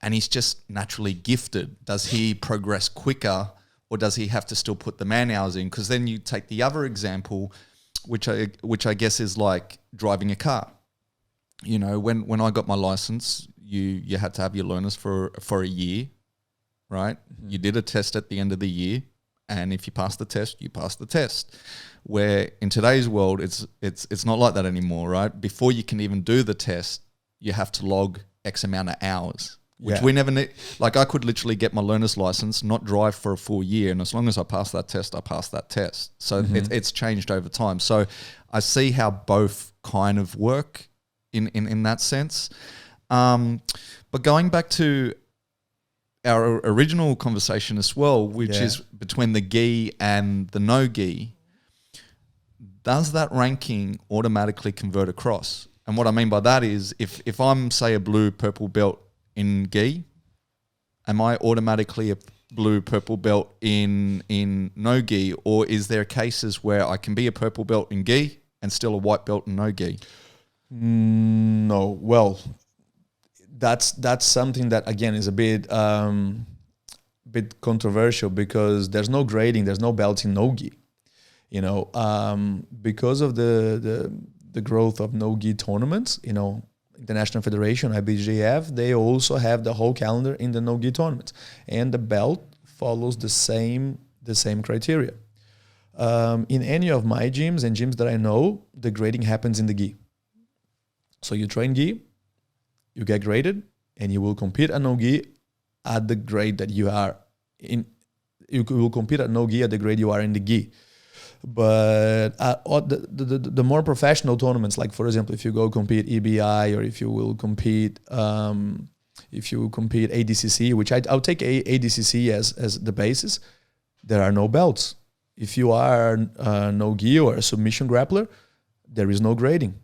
and he's just naturally gifted. Does he progress quicker or does he have to still put the man hours in? Because then you take the other example, which I guess is like driving a car. You know, when I got my license, you had to have your learners for a year, right? Mm-hmm. You did a test at the end of the year, and if you pass the test, you pass the test. Where in today's world, it's not like that anymore, right? Before you can even do the test, you have to log X amount of hours, which we never need. Like I could literally get my learner's license, not drive for a full year, and as long as I pass that test, I pass that test. So it's changed over time. So I see how both kind of work in that sense. But going back to our original conversation as well, which is between the gi and the no gi, does that ranking automatically convert across? And what I mean by that is if I'm, say, a blue purple belt in gi, am I automatically a blue purple belt in no gi, or is there cases where I can be a purple belt in gi and still a white belt in no gi? No, well, that's something that again is a bit controversial because there's no grading, there's no belts in no-gi, you know, because of the growth of no-gi tournaments, you know, International Federation, IBJJF, they also have the whole calendar in the no-gi tournaments, and the belt follows the same criteria. In any of my gyms and gyms that I know, the grading happens in the gi. So you train gi, you get graded, and you will compete at no-gi at the grade that you are in. You will compete at no-gi at the grade you are in the gi. But the more professional tournaments, like for example, if you go compete EBI or if you will compete, ADCC, which I'll take ADCC as the basis, there are no belts. If you are no-gi or a submission grappler, there is no grading.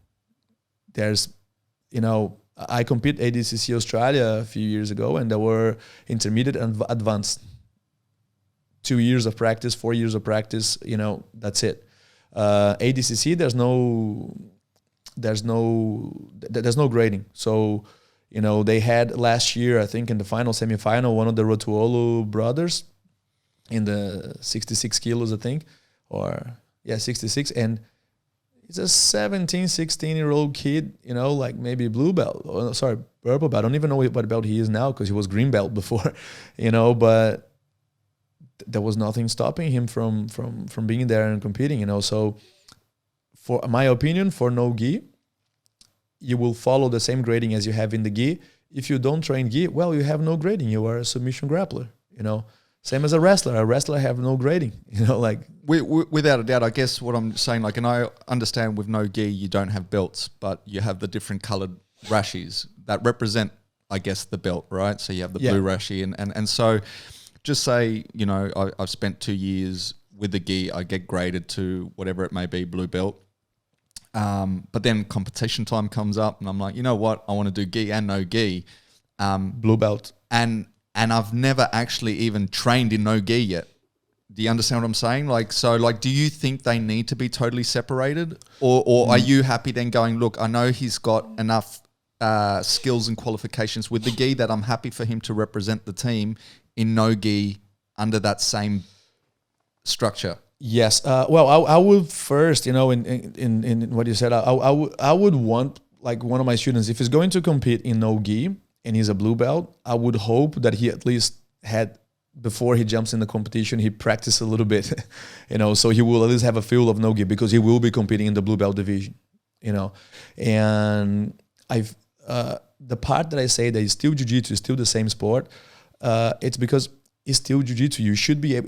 There's, you know, I compete ADCC Australia a few years ago, and there were intermediate and advanced. 2 years of practice, 4 years of practice, you know, that's it. ADCC, there's no grading. So, you know, they had last year, I think in the semi-final, one of the Rotuolo brothers in the 66 kilos, I think, 66, and it's a 17, 16-year-old kid, you know, like maybe blue belt, purple belt. I don't even know what belt he is now because he was green belt before, you know, but there was nothing stopping him from being there and competing, you know. So for my opinion, for no-gi, you will follow the same grading as you have in the gi. If you don't train gi, well, you have no grading. You are a submission grappler, you know. Same as a wrestler. A wrestler have no grading, you know, like. Without a doubt, I guess what I'm saying, like, and I understand with no gi, you don't have belts, but you have the different colored rashis that represent, I guess, the belt, right? So you have the blue rashi. And so just say, you know, I've spent 2 years with the gi, I get graded to whatever it may be, blue belt. But then competition time comes up and I'm like, you know what? I want to do gi and no gi. Blue belt. And I've never actually even trained in no gi yet. Do you understand what I'm saying? Like, so, like, do you think they need to be totally separated, or are you happy then going, look, I know he's got enough skills and qualifications with the gi that I'm happy for him to represent the team in no gi under that same structure? Yes. Well, I would first, you know, in what you said, I would want, like, one of my students, if he's going to compete in no gi and he's a blue belt, I would hope that he at least had, before he jumps in the competition, he practiced a little bit, you know, so he will at least have a feel of no gi because he will be competing in the blue belt division, you know. And the part that I say that is still jiu-jitsu, is still the same sport, it's because it's still jiu-jitsu. You should be able,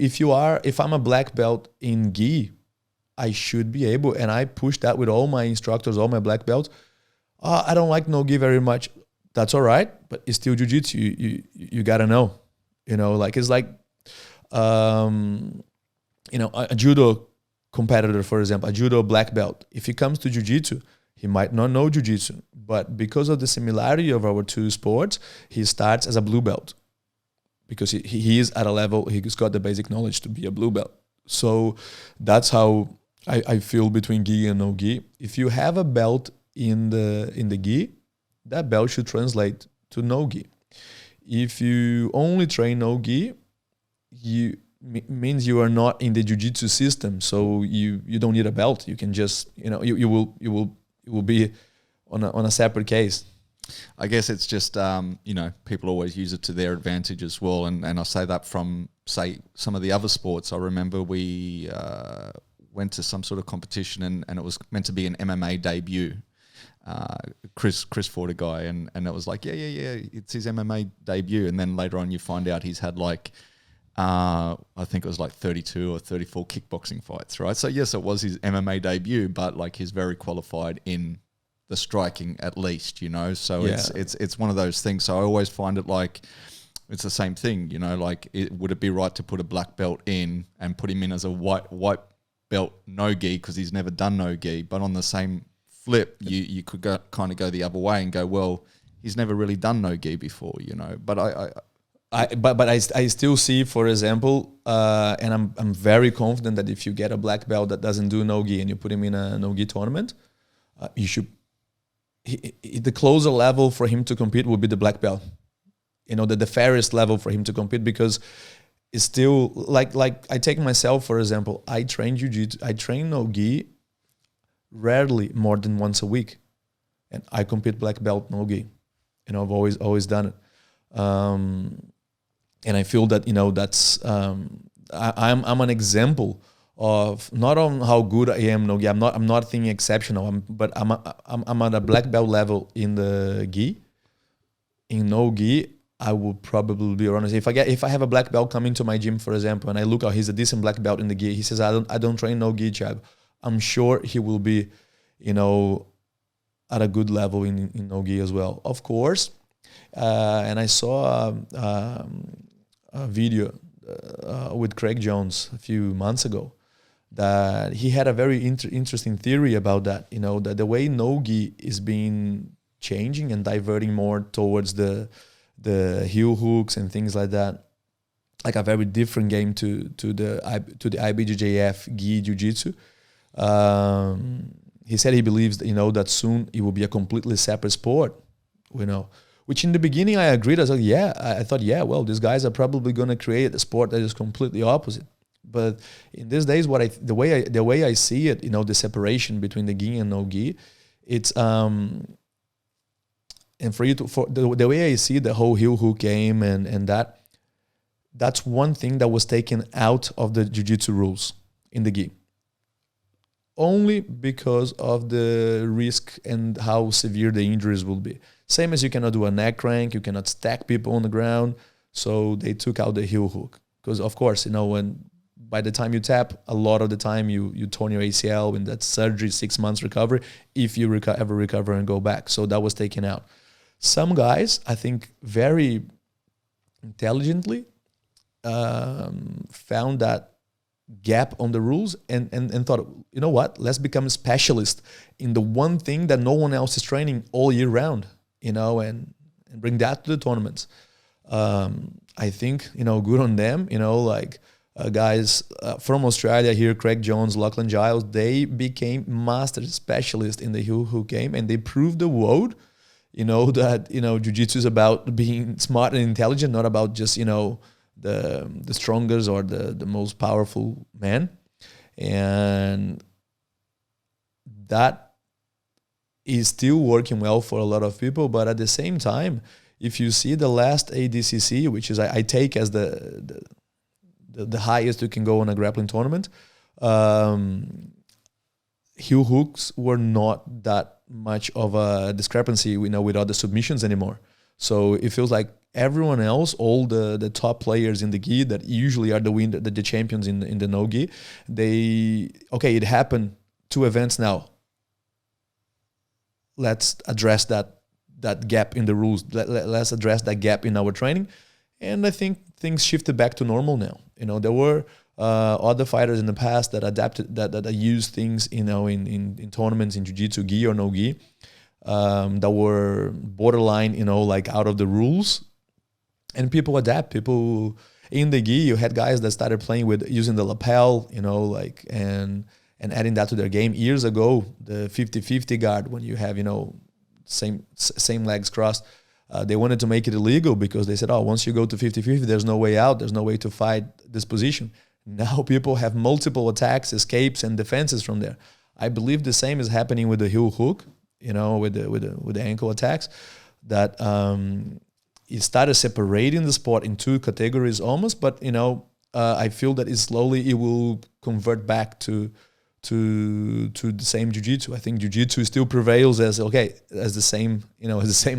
if I'm a black belt in gi, I should be able, and I push that with all my instructors, all my black belts. I don't like no gi very much. That's all right, but it's still jiu-jitsu. You gotta know, you know, like, it's like, you know, a judo competitor, for example, a judo black belt. If he comes to jiu-jitsu, he might not know jiu-jitsu, But because of the similarity of our two sports, he starts as a blue belt because he is at a level, he's got the basic knowledge to be a blue belt. So that's how I feel between gi and no gi. If you have a belt in the gi, that belt should translate to no gi. If you only train no gi, means you are not in the jiu-jitsu system, so you don't need a belt. You can just, you will be on a separate case. I guess it's just people always use it to their advantage as well, and I say that from some of the other sports. I remember we went to some sort of competition and it was meant to be an MMA debut. Chris fought a guy and it was like, yeah, it's his MMA debut. And then later on you find out he's had like, I think it was like 32 or 34 kickboxing fights, right? So yes, it was his MMA debut, but like he's very qualified in the striking at least, So yeah. It's one of those things. So I always find it like it's the same thing, like would it be right to put a black belt in and put him in as a white belt no gi because he's never done no gi, but on the same flip, you could kind of go the other way and go, well, he's never really done no gi before, But I still see, for example, and I'm very confident that if you get a black belt that doesn't do no gi and you put him in a no gi tournament, you should. The closer level for him to compete would be the black belt. The fairest level for him to compete, because it's still like I take myself, for example. I train jiu-jitsu. I train no gi rarely more than once a week, and I compete black belt no gi. I've always done it, and I feel that that's I'm an example of not on how good I am no gi. I'm not thinking exceptional. But I'm at a black belt level in the gi. In no gi, I would probably be honest. If I have a black belt coming to my gym, for example, and I look out, he's a decent black belt in the gi. He says, I don't train no gi, Thiago. I'm sure he will be, at a good level in no gi as well. Of course, and I saw a video with Craig Jones a few months ago that he had a very interesting theory about that. That the way no gi is being changing and diverting more towards the heel hooks and things like that, like a very different game to the IBJJF gi jiu-jitsu. He said he believes that, that soon it will be a completely separate sport, which in the beginning I agreed. I thought, well, these guys are probably going to create a sport that is completely opposite. But in these days, the way I see it, the separation between the gi and no gi, it's and for the way I see the whole heel hook game and that's one thing that was taken out of the jiu-jitsu rules in the gi. Only because of the risk and how severe the injuries will be. Same as you cannot do a neck crank, you cannot stack people on the ground. So they took out the heel hook. Because of course, when by the time you tap, a lot of the time you torn your ACL, and that's surgery, 6 months recovery, if you ever recover and go back. So that was taken out. Some guys, I think very intelligently, found that gap on the rules and thought, let's become a specialist in the one thing that no one else is training all year round, and bring that to the tournaments. I think, good on them, guys from Australia here, Craig Jones, Lachlan Giles, they became master specialists in the heel hook game, and they proved the world, that, jiu-jitsu is about being smart and intelligent, not about just, the strongest or the most powerful man. And that is still working well for a lot of people. But at the same time, if you see the last ADCC, which is I take as the highest you can go in a grappling tournament, heel hooks were not that much of a discrepancy, with other submissions anymore. So it feels like everyone else, all the top players in the gi that usually are the champions in the no gi, it happened 2 events now. Let's address that gap in the rules. Let's address that gap in our training, and I think things shifted back to normal now. There were other fighters in the past that adapted that used things in tournaments in jiu-jitsu, gi or no gi. that were borderline, like out of the rules, and people adapt. People in the gi, you had guys that started playing with using the lapel, and adding that to their game. Years ago, the 50-50 guard, when you have, same legs crossed, they wanted to make it illegal because they said, oh, once you go to 50-50, there's no way out. There's no way to fight this position. Now people have multiple attacks, escapes, and defenses from there. I believe the same is happening with the heel hook, with the ankle attacks, that it started separating the sport in two categories almost, but I feel that it will convert back to the same jiu-jitsu. I think jiu-jitsu still prevails as the same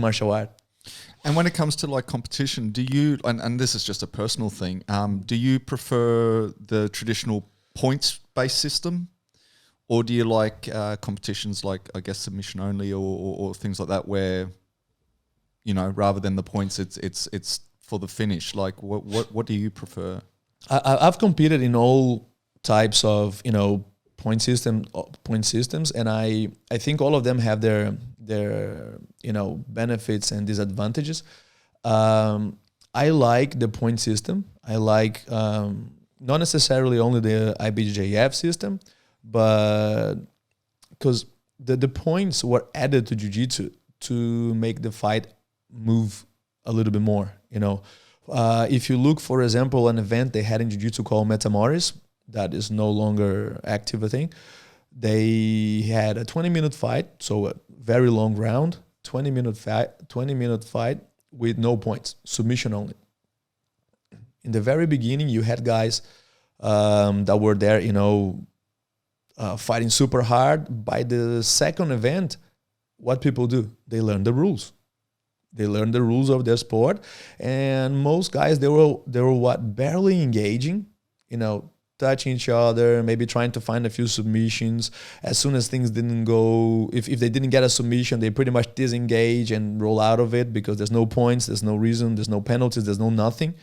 martial art. And when it comes to like competition, do you, and this is just a personal thing, do you prefer the traditional points-based system, or do you like competitions like, I guess, submission only or things like that, where rather than the points, it's for the finish? Like, what do you prefer? I've competed in all types of point systems, and I think all of them have their benefits and disadvantages. I like the point system. I like not necessarily only the IBJJF system, but because the points were added to jiu-jitsu to make the fight move a little bit more. If you look, for example, an event they had in jiu-jitsu called Metamoris, that is no longer active, I think. They had a 20-minute fight, so a very long round, 20-minute fight with no points, submission only. In the very beginning, you had guys that were there, fighting super hard. By the second event, what people do? They learn the rules. They learn the rules of their sport, and most guys, they were barely engaging, touching each other, maybe trying to find a few submissions. As soon as things didn't go, if they didn't get a submission, they pretty much disengage and roll out of it because there's no points, there's no reason, there's no penalties, there's no nothing.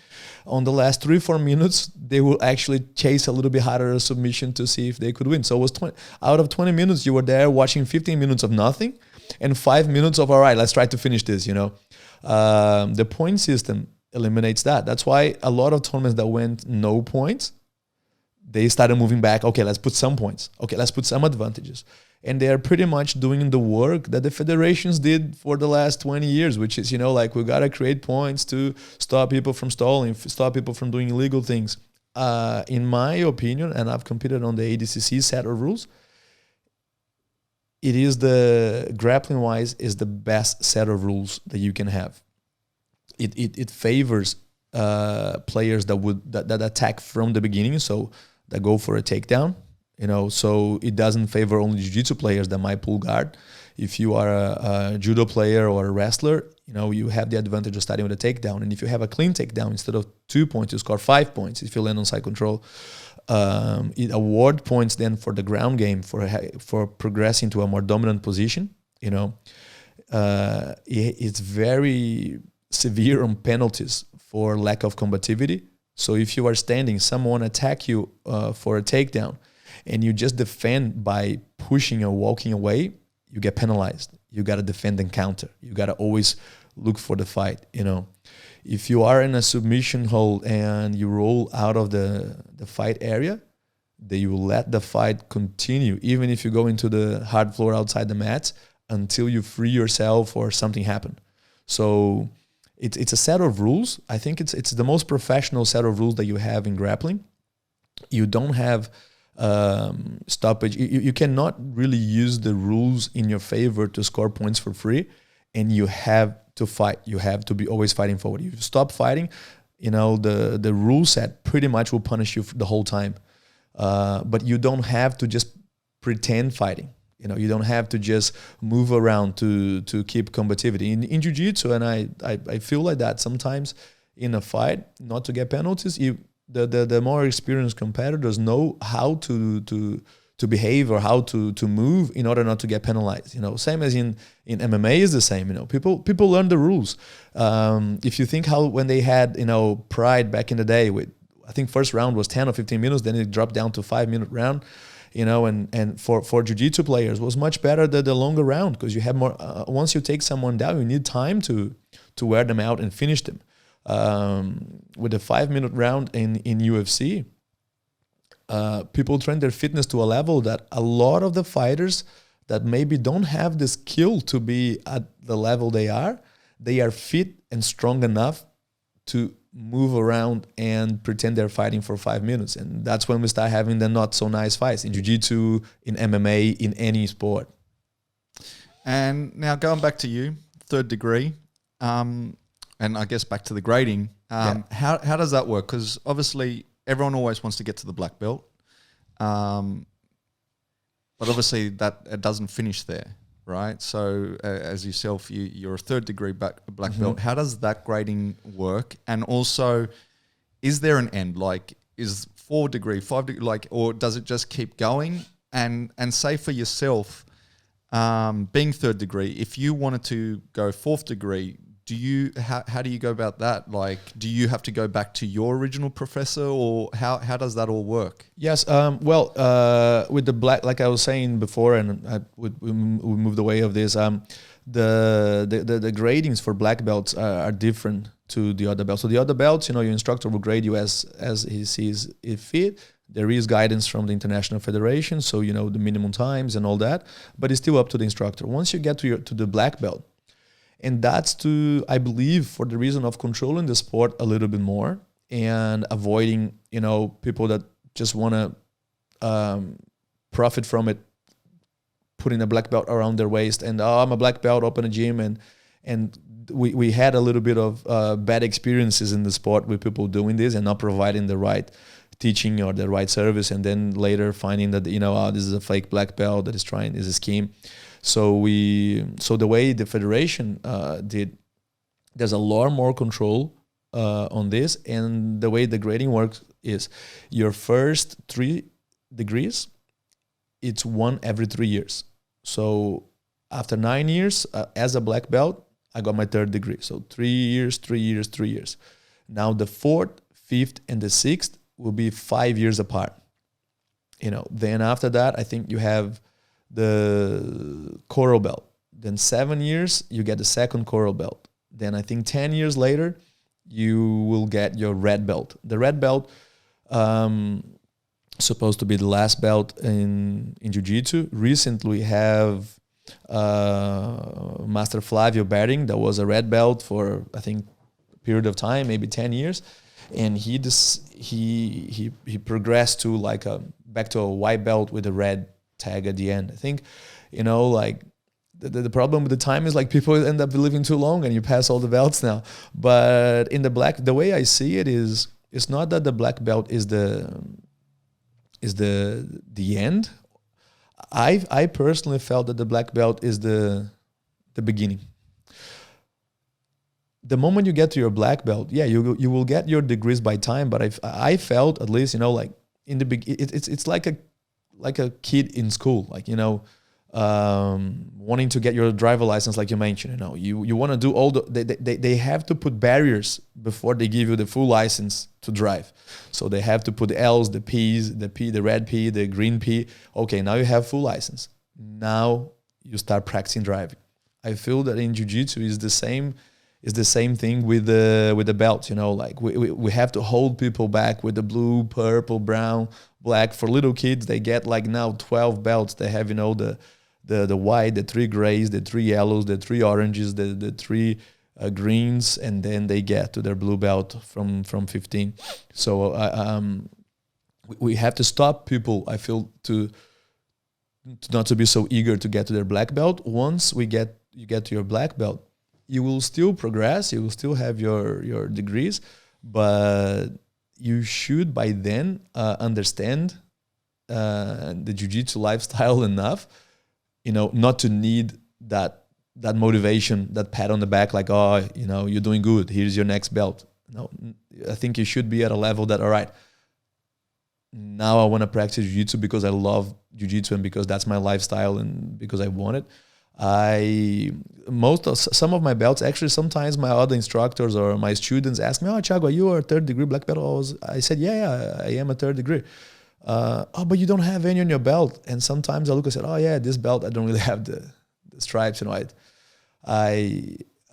On the last 3-4 minutes, they will actually chase a little bit harder a submission to see if they could win. So it was out of 20 minutes, you were there watching 15 minutes of nothing and 5 minutes of, all right, let's try to finish this, The point system eliminates that. That's why a lot of tournaments that went no points, they started moving back. Okay, let's put some points. Okay, let's put some advantages. And they are pretty much doing the work that the federations did for the last 20 years, which is, we got to create points to stop people from stalling, stop people from doing illegal things. In my opinion, and I've competed on the ADCC set of rules, it is grappling-wise, is the best set of rules that you can have. It favors players that attack from the beginning, so that go for a takedown, so it doesn't favor only jiu-jitsu players that might pull guard. If you are a judo player or a wrestler, you have the advantage of starting with a takedown. And if you have a clean takedown, instead of 2 points, you score 5 points if you land on side control. It award points then for the ground game, for progressing to a more dominant position. It's very severe on penalties for lack of combativity. So if you are standing, someone attack you for a takedown, and you just defend by pushing or walking away, you get penalized. You got to defend and counter. You got to always look for the fight. If you are in a submission hold and you roll out of the fight area, then you will let the fight continue, even if you go into the hard floor outside the mats, until you free yourself or something happen. So it's a set of rules. I think it's the most professional set of rules that you have in grappling. You don't have stoppage. You cannot really use the rules in your favor to score points for free, and you have to fight. You have to be always fighting forward. If you stop fighting, the rule set pretty much will punish you the whole time. But you don't have to just pretend fighting. You don't have to just move around to keep combativity. In jiu-jitsu, and I feel like that sometimes in a fight, not to get penalties, the more experienced competitors know how to behave or how to move in order not to get penalized. Same as in MMA is the same. People learn the rules. If you think how when they had Pride back in the day, with I think first round was 10 or 15 minutes, then it dropped down to 5-minute round. and for jiu-jitsu players was much better the longer round, because you have more, once you take someone down, you need time to wear them out and finish them. With a 5-minute round in UFC, people train their fitness to a level that a lot of the fighters that maybe don't have the skill to be at the level they are fit and strong enough to move around and pretend they're fighting for 5 minutes. And that's when we start having the not so nice fights in jiu-jitsu, in MMA, in any sport. And now going back to you, third degree, and I guess back to the grading, how does that work? Because obviously everyone always wants to get to the black belt. But obviously that it doesn't finish there, right? So as yourself, you're a third degree black belt. How does that grading work? And also, is there an end? Like, is 4 degree, 5 degree, like, or does it just keep going? And say for yourself, being third degree, if you wanted to go 4th degree, how do you go about that? Like, do you have to go back to your original professor, or how does that all work? Yes. With the black, like I was saying before, and we moved away of this. The gradings for black belts are different to the other belts. So the other belts, your instructor will grade you as he sees it fit. There is guidance from the International Federation, so the minimum times and all that. But it's still up to the instructor. Once you get to the black belt. And that's I believe, for the reason of controlling the sport a little bit more and avoiding, people that just want to profit from it, putting a black belt around their waist and, I'm a black belt, open a gym. And we had a little bit of bad experiences in the sport with people doing this and not providing the right teaching or the right service. And then later finding that, this is a fake black belt that is a scheme. So the way the federation did, there's a lot more control on this, and the way the grading works is your first 3 degrees, it's 1 every 3 years. So after 9 years as a black belt, I got my 3rd degree. So 3 years, 3 years, 3 years. Now the 4th, 5th, and the 6th will be 5 years apart. Then after that, I think you have the coral belt. Then 7 years, you get the 2nd coral belt. Then I think 10 years later, you will get your red belt. The red belt, supposed to be the last belt in Jiu-Jitsu. Recently we have Master Flavio Berding, that was a red belt for, I think, a period of time, maybe 10 years. And he progressed to back to a white belt with a red tag at the end. I think, the problem with the time is people end up living too long and you pass all the belts now. But in the way I see it is, it's not that the black belt is the end. I personally felt that the black belt is the beginning. The moment you get to your black belt, you will get your degrees by time. But I felt, at least, in the it's like a kid in school, wanting to get your driver license, like you mentioned. You want to do all they have to put barriers before they give you the full license to drive. So they have to put the L's, the P's, the red P, the green P. Okay, now you have full license. Now you start practicing driving. I feel that in Jiu-Jitsu is the same thing with the belts. We have to hold people back with the blue, purple, brown, black. For little kids, they get now 12 belts. They have the white, the 3 grays, the 3 yellows, the 3 oranges, the 3 greens, and then they get to their blue belt from 15. So we have to stop people, I feel, to not to be so eager to get to their black belt. Once you get to your black belt, you will still progress, you will still have your degrees, but you should by then understand the Jiu-Jitsu lifestyle enough, not to need that motivation, that pat on the back, you're doing good, here's your next belt. No, I think you should be at a level that, all right, now I want to practice Jiu-Jitsu because I love Jiu-Jitsu and because that's my lifestyle and because I want it. Some of my belts, actually, sometimes my other instructors or my students ask me, Thiago, are you a 3rd degree black belt? I said, yeah, I am a 3rd degree. oh, but you don't have any on your belt. And sometimes I look and say, oh yeah, this belt, I don't really have the stripes, you know.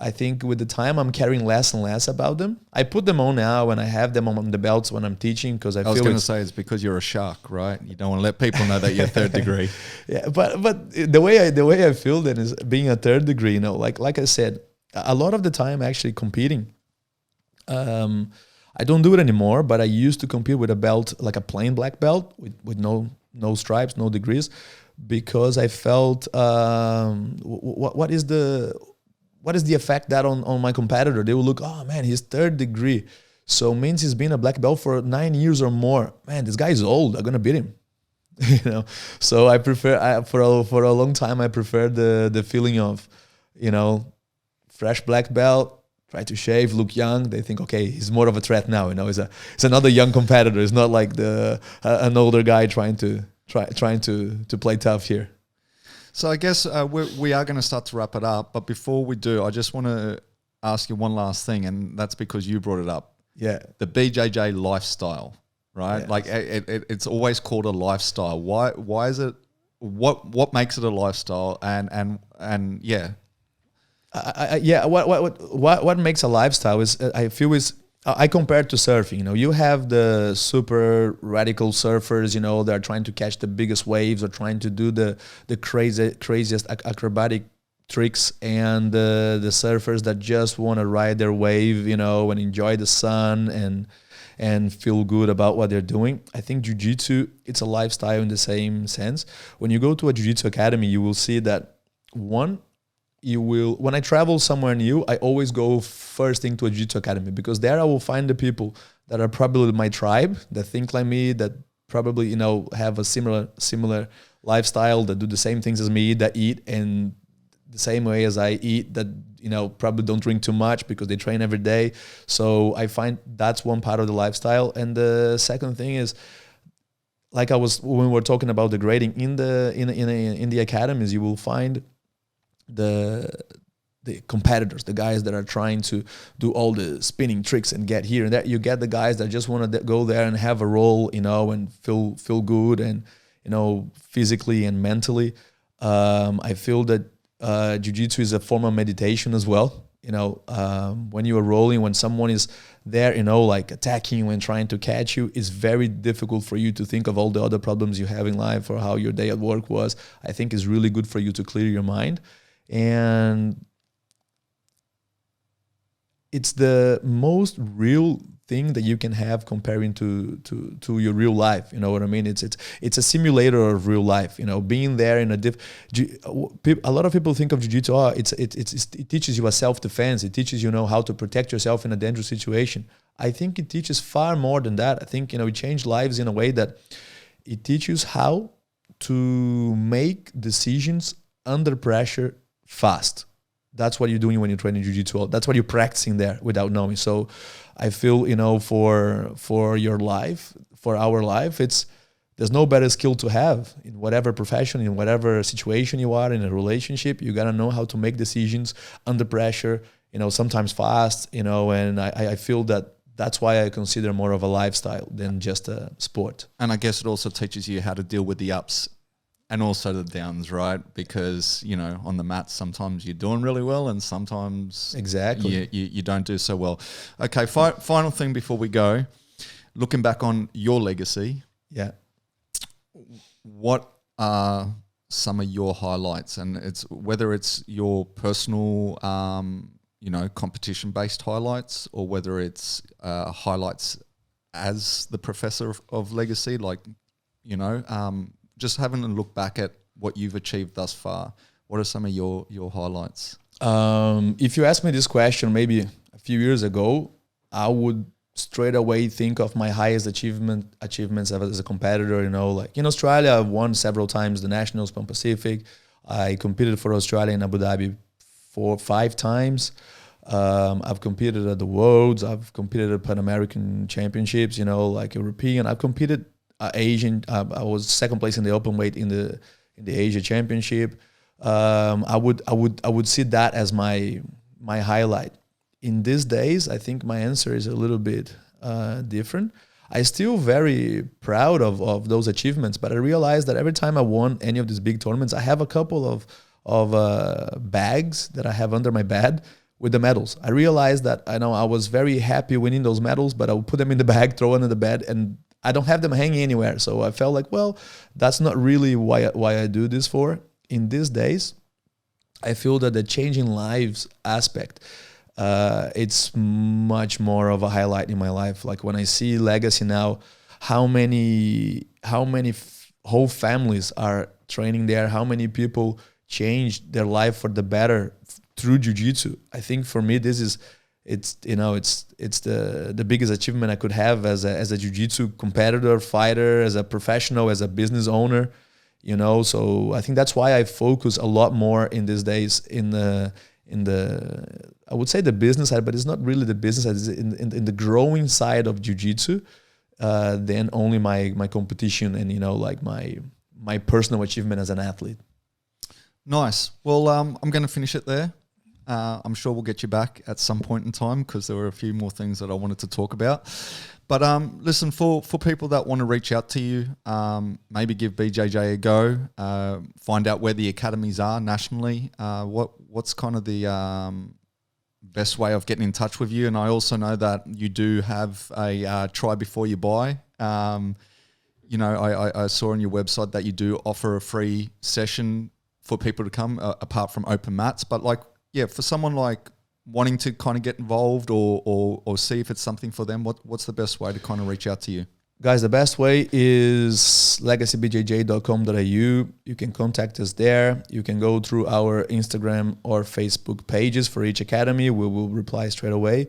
I think with the time I'm caring less and less about them. I put them on now when I have them on the belts when I'm teaching, because I was going to say it's because you're a shark, right? You don't want to let people know that you're third degree. Yeah, but the way I feel then is being a third degree, you know, like I said, a lot of the time actually competing. I don't do it anymore, but I used to compete with a belt, like a plain black belt with no stripes, no degrees, because I felt what is the effect that on my competitor? They will look, oh man, he's third degree, so means he's been a black belt for 9 years or more. Man, this guy is old. I'm gonna beat him. You know, so I prefer for a long time I preferred the feeling of, you know, fresh black belt. Try to shave, look young. They think, okay, he's more of a threat now. You know, it's another young competitor. It's not like an older guy trying to play tough here. So I guess we are going to start to wrap it up. But before we do, I just want to ask you one last thing, and that's because you brought it up. Yeah, the BJJ lifestyle, right? Yeah. Like it's always called a lifestyle. Why is it? What makes it a lifestyle? And yeah. What makes a lifestyle is I feel is I compare it to surfing. You know, you have the super radical surfers, you know, they're trying to catch the biggest waves or trying to do the craziest acrobatic tricks, and the surfers that just want to ride their wave, you know, and enjoy the sun and feel good about what they're doing. I think Jiu-Jitsu, it's a lifestyle in the same sense. When you go to a Jiu-Jitsu academy, you will see that when I travel somewhere new, I always go first thing to a Jiu-Jitsu academy, because there I will find the people that are probably my tribe, that think like me, that probably, you know, have a similar lifestyle, that do the same things as me, that eat in the same way as I eat, that, you know, probably don't drink too much because they train every day. So I find that's one part of the lifestyle. And the second thing is, like when we were talking about the grading in the academies, you will find the competitors, the guys that are trying to do all the spinning tricks and get here and there. You get the guys that just want to go there and have a roll, you know, and feel good, and, you know, physically and mentally. I feel that Jiu-Jitsu is a form of meditation as well. You know, when you are rolling, when someone is there, you know, like attacking you and trying to catch you, it's very difficult for you to think of all the other problems you have in life or how your day at work was. I think it's really good for you to clear your mind. And it's the most real thing that you can have comparing to your real life. You know what I mean? It's a simulator of real life. You know, being there in a lot of people think of Jiu-Jitsu. Oh, it teaches you a self-defense. It teaches you know how to protect yourself in a dangerous situation. I think it teaches far more than that. I think, you know, it changed lives in a way that it teaches how to make decisions under pressure fast. That's what you're doing when you're training Jiu-Jitsu. That's what you're practicing there without knowing. So I feel, you know, for your life, for our life, there's no better skill to have in whatever profession, in whatever situation you are, in a relationship. You got to know how to make decisions under pressure, you know, sometimes fast, you know, and I feel that's why I consider more of a lifestyle than just a sport. And I guess it also teaches you how to deal with the ups and also the downs, right? Because, you know, on the mat, sometimes you're doing really well and sometimes exactly you don't do so well. Okay, final thing before we go. Looking back on your legacy, yeah, what are some of your highlights? And it's whether it's your personal, you know, competition-based highlights, or whether it's highlights as the professor of legacy, like, you know, just having a look back at what you've achieved thus far. What are some of your highlights? If you asked me this question maybe a few years ago, I would straight away think of my highest achievements as a competitor. You know, like in Australia, I've won several times the Nationals Pan Pacific. I competed for Australia in Abu Dhabi 4 or 5 times. I've competed at the Worlds. I've competed at Pan American Championships. You know, like European. I've competed Asian. I was second place in the open weight in the Asia Championship. I would see that as my highlight. In these days, I think my answer is a little bit different. I still very proud of those achievements, but I realized that every time I won any of these big tournaments, I have a couple of bags that I have under my bed with the medals. I realized that I was very happy winning those medals, but I would put them in the bag, throw them in the bed, and I don't have them hanging anywhere. So I felt like, well, that's not really why I do this for. In these days, I feel that the changing lives aspect, it's much more of a highlight in my life. Like when I see legacy now, how many whole families are training there, how many people changed their life for the better through jiu-jitsu. I think for me, it's the biggest achievement I could have as a jiu-jitsu competitor, fighter, as a professional, as a business owner, So I think that's why I focus a lot more in these days in the I would say the business side, but it's not really the business side. It's in the growing side of jiu-jitsu than only my competition and like my personal achievement as an athlete. Nice. Well, I'm going to finish it there. I'm sure we'll get you back at some point in time because there were a few more things that I wanted to talk about. But listen, for people that want to reach out to you, maybe give BJJ a go, find out where the academies are nationally. What's kind of the best way of getting in touch with you? And I also know that you do have a try before you buy. I saw on your website that you do offer a free session for people to come apart from open mats. But for someone wanting to kind of get involved or see if it's something for them, what's the best way to kind of reach out to you? Guys, the best way is legacybjj.com.au. You can contact us there. You can go through our Instagram or Facebook pages for each academy. We will reply straight away.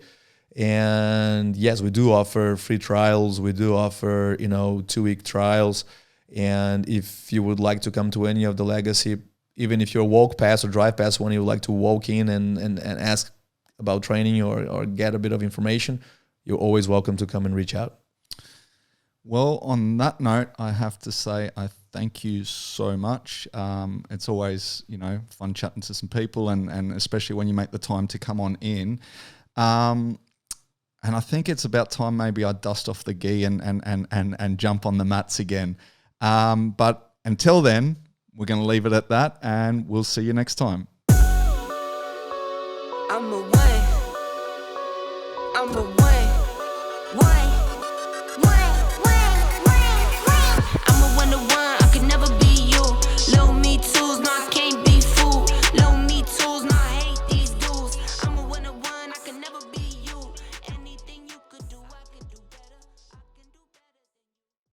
And yes, we do offer free trials. We do offer, 2-week trials. And if you would like to come to any of the Legacy, even if you're walk pass or drive pass, when you would like to walk in and ask about training or get a bit of information, you're always welcome to come and reach out. Well, on that note, I have to say I thank you so much. It's always, fun chatting to some people and especially when you make the time to come on in. And I think it's about time maybe I dust off the gi and jump on the mats again. But until then, we're going to leave it at that and we'll see you next time. I'm a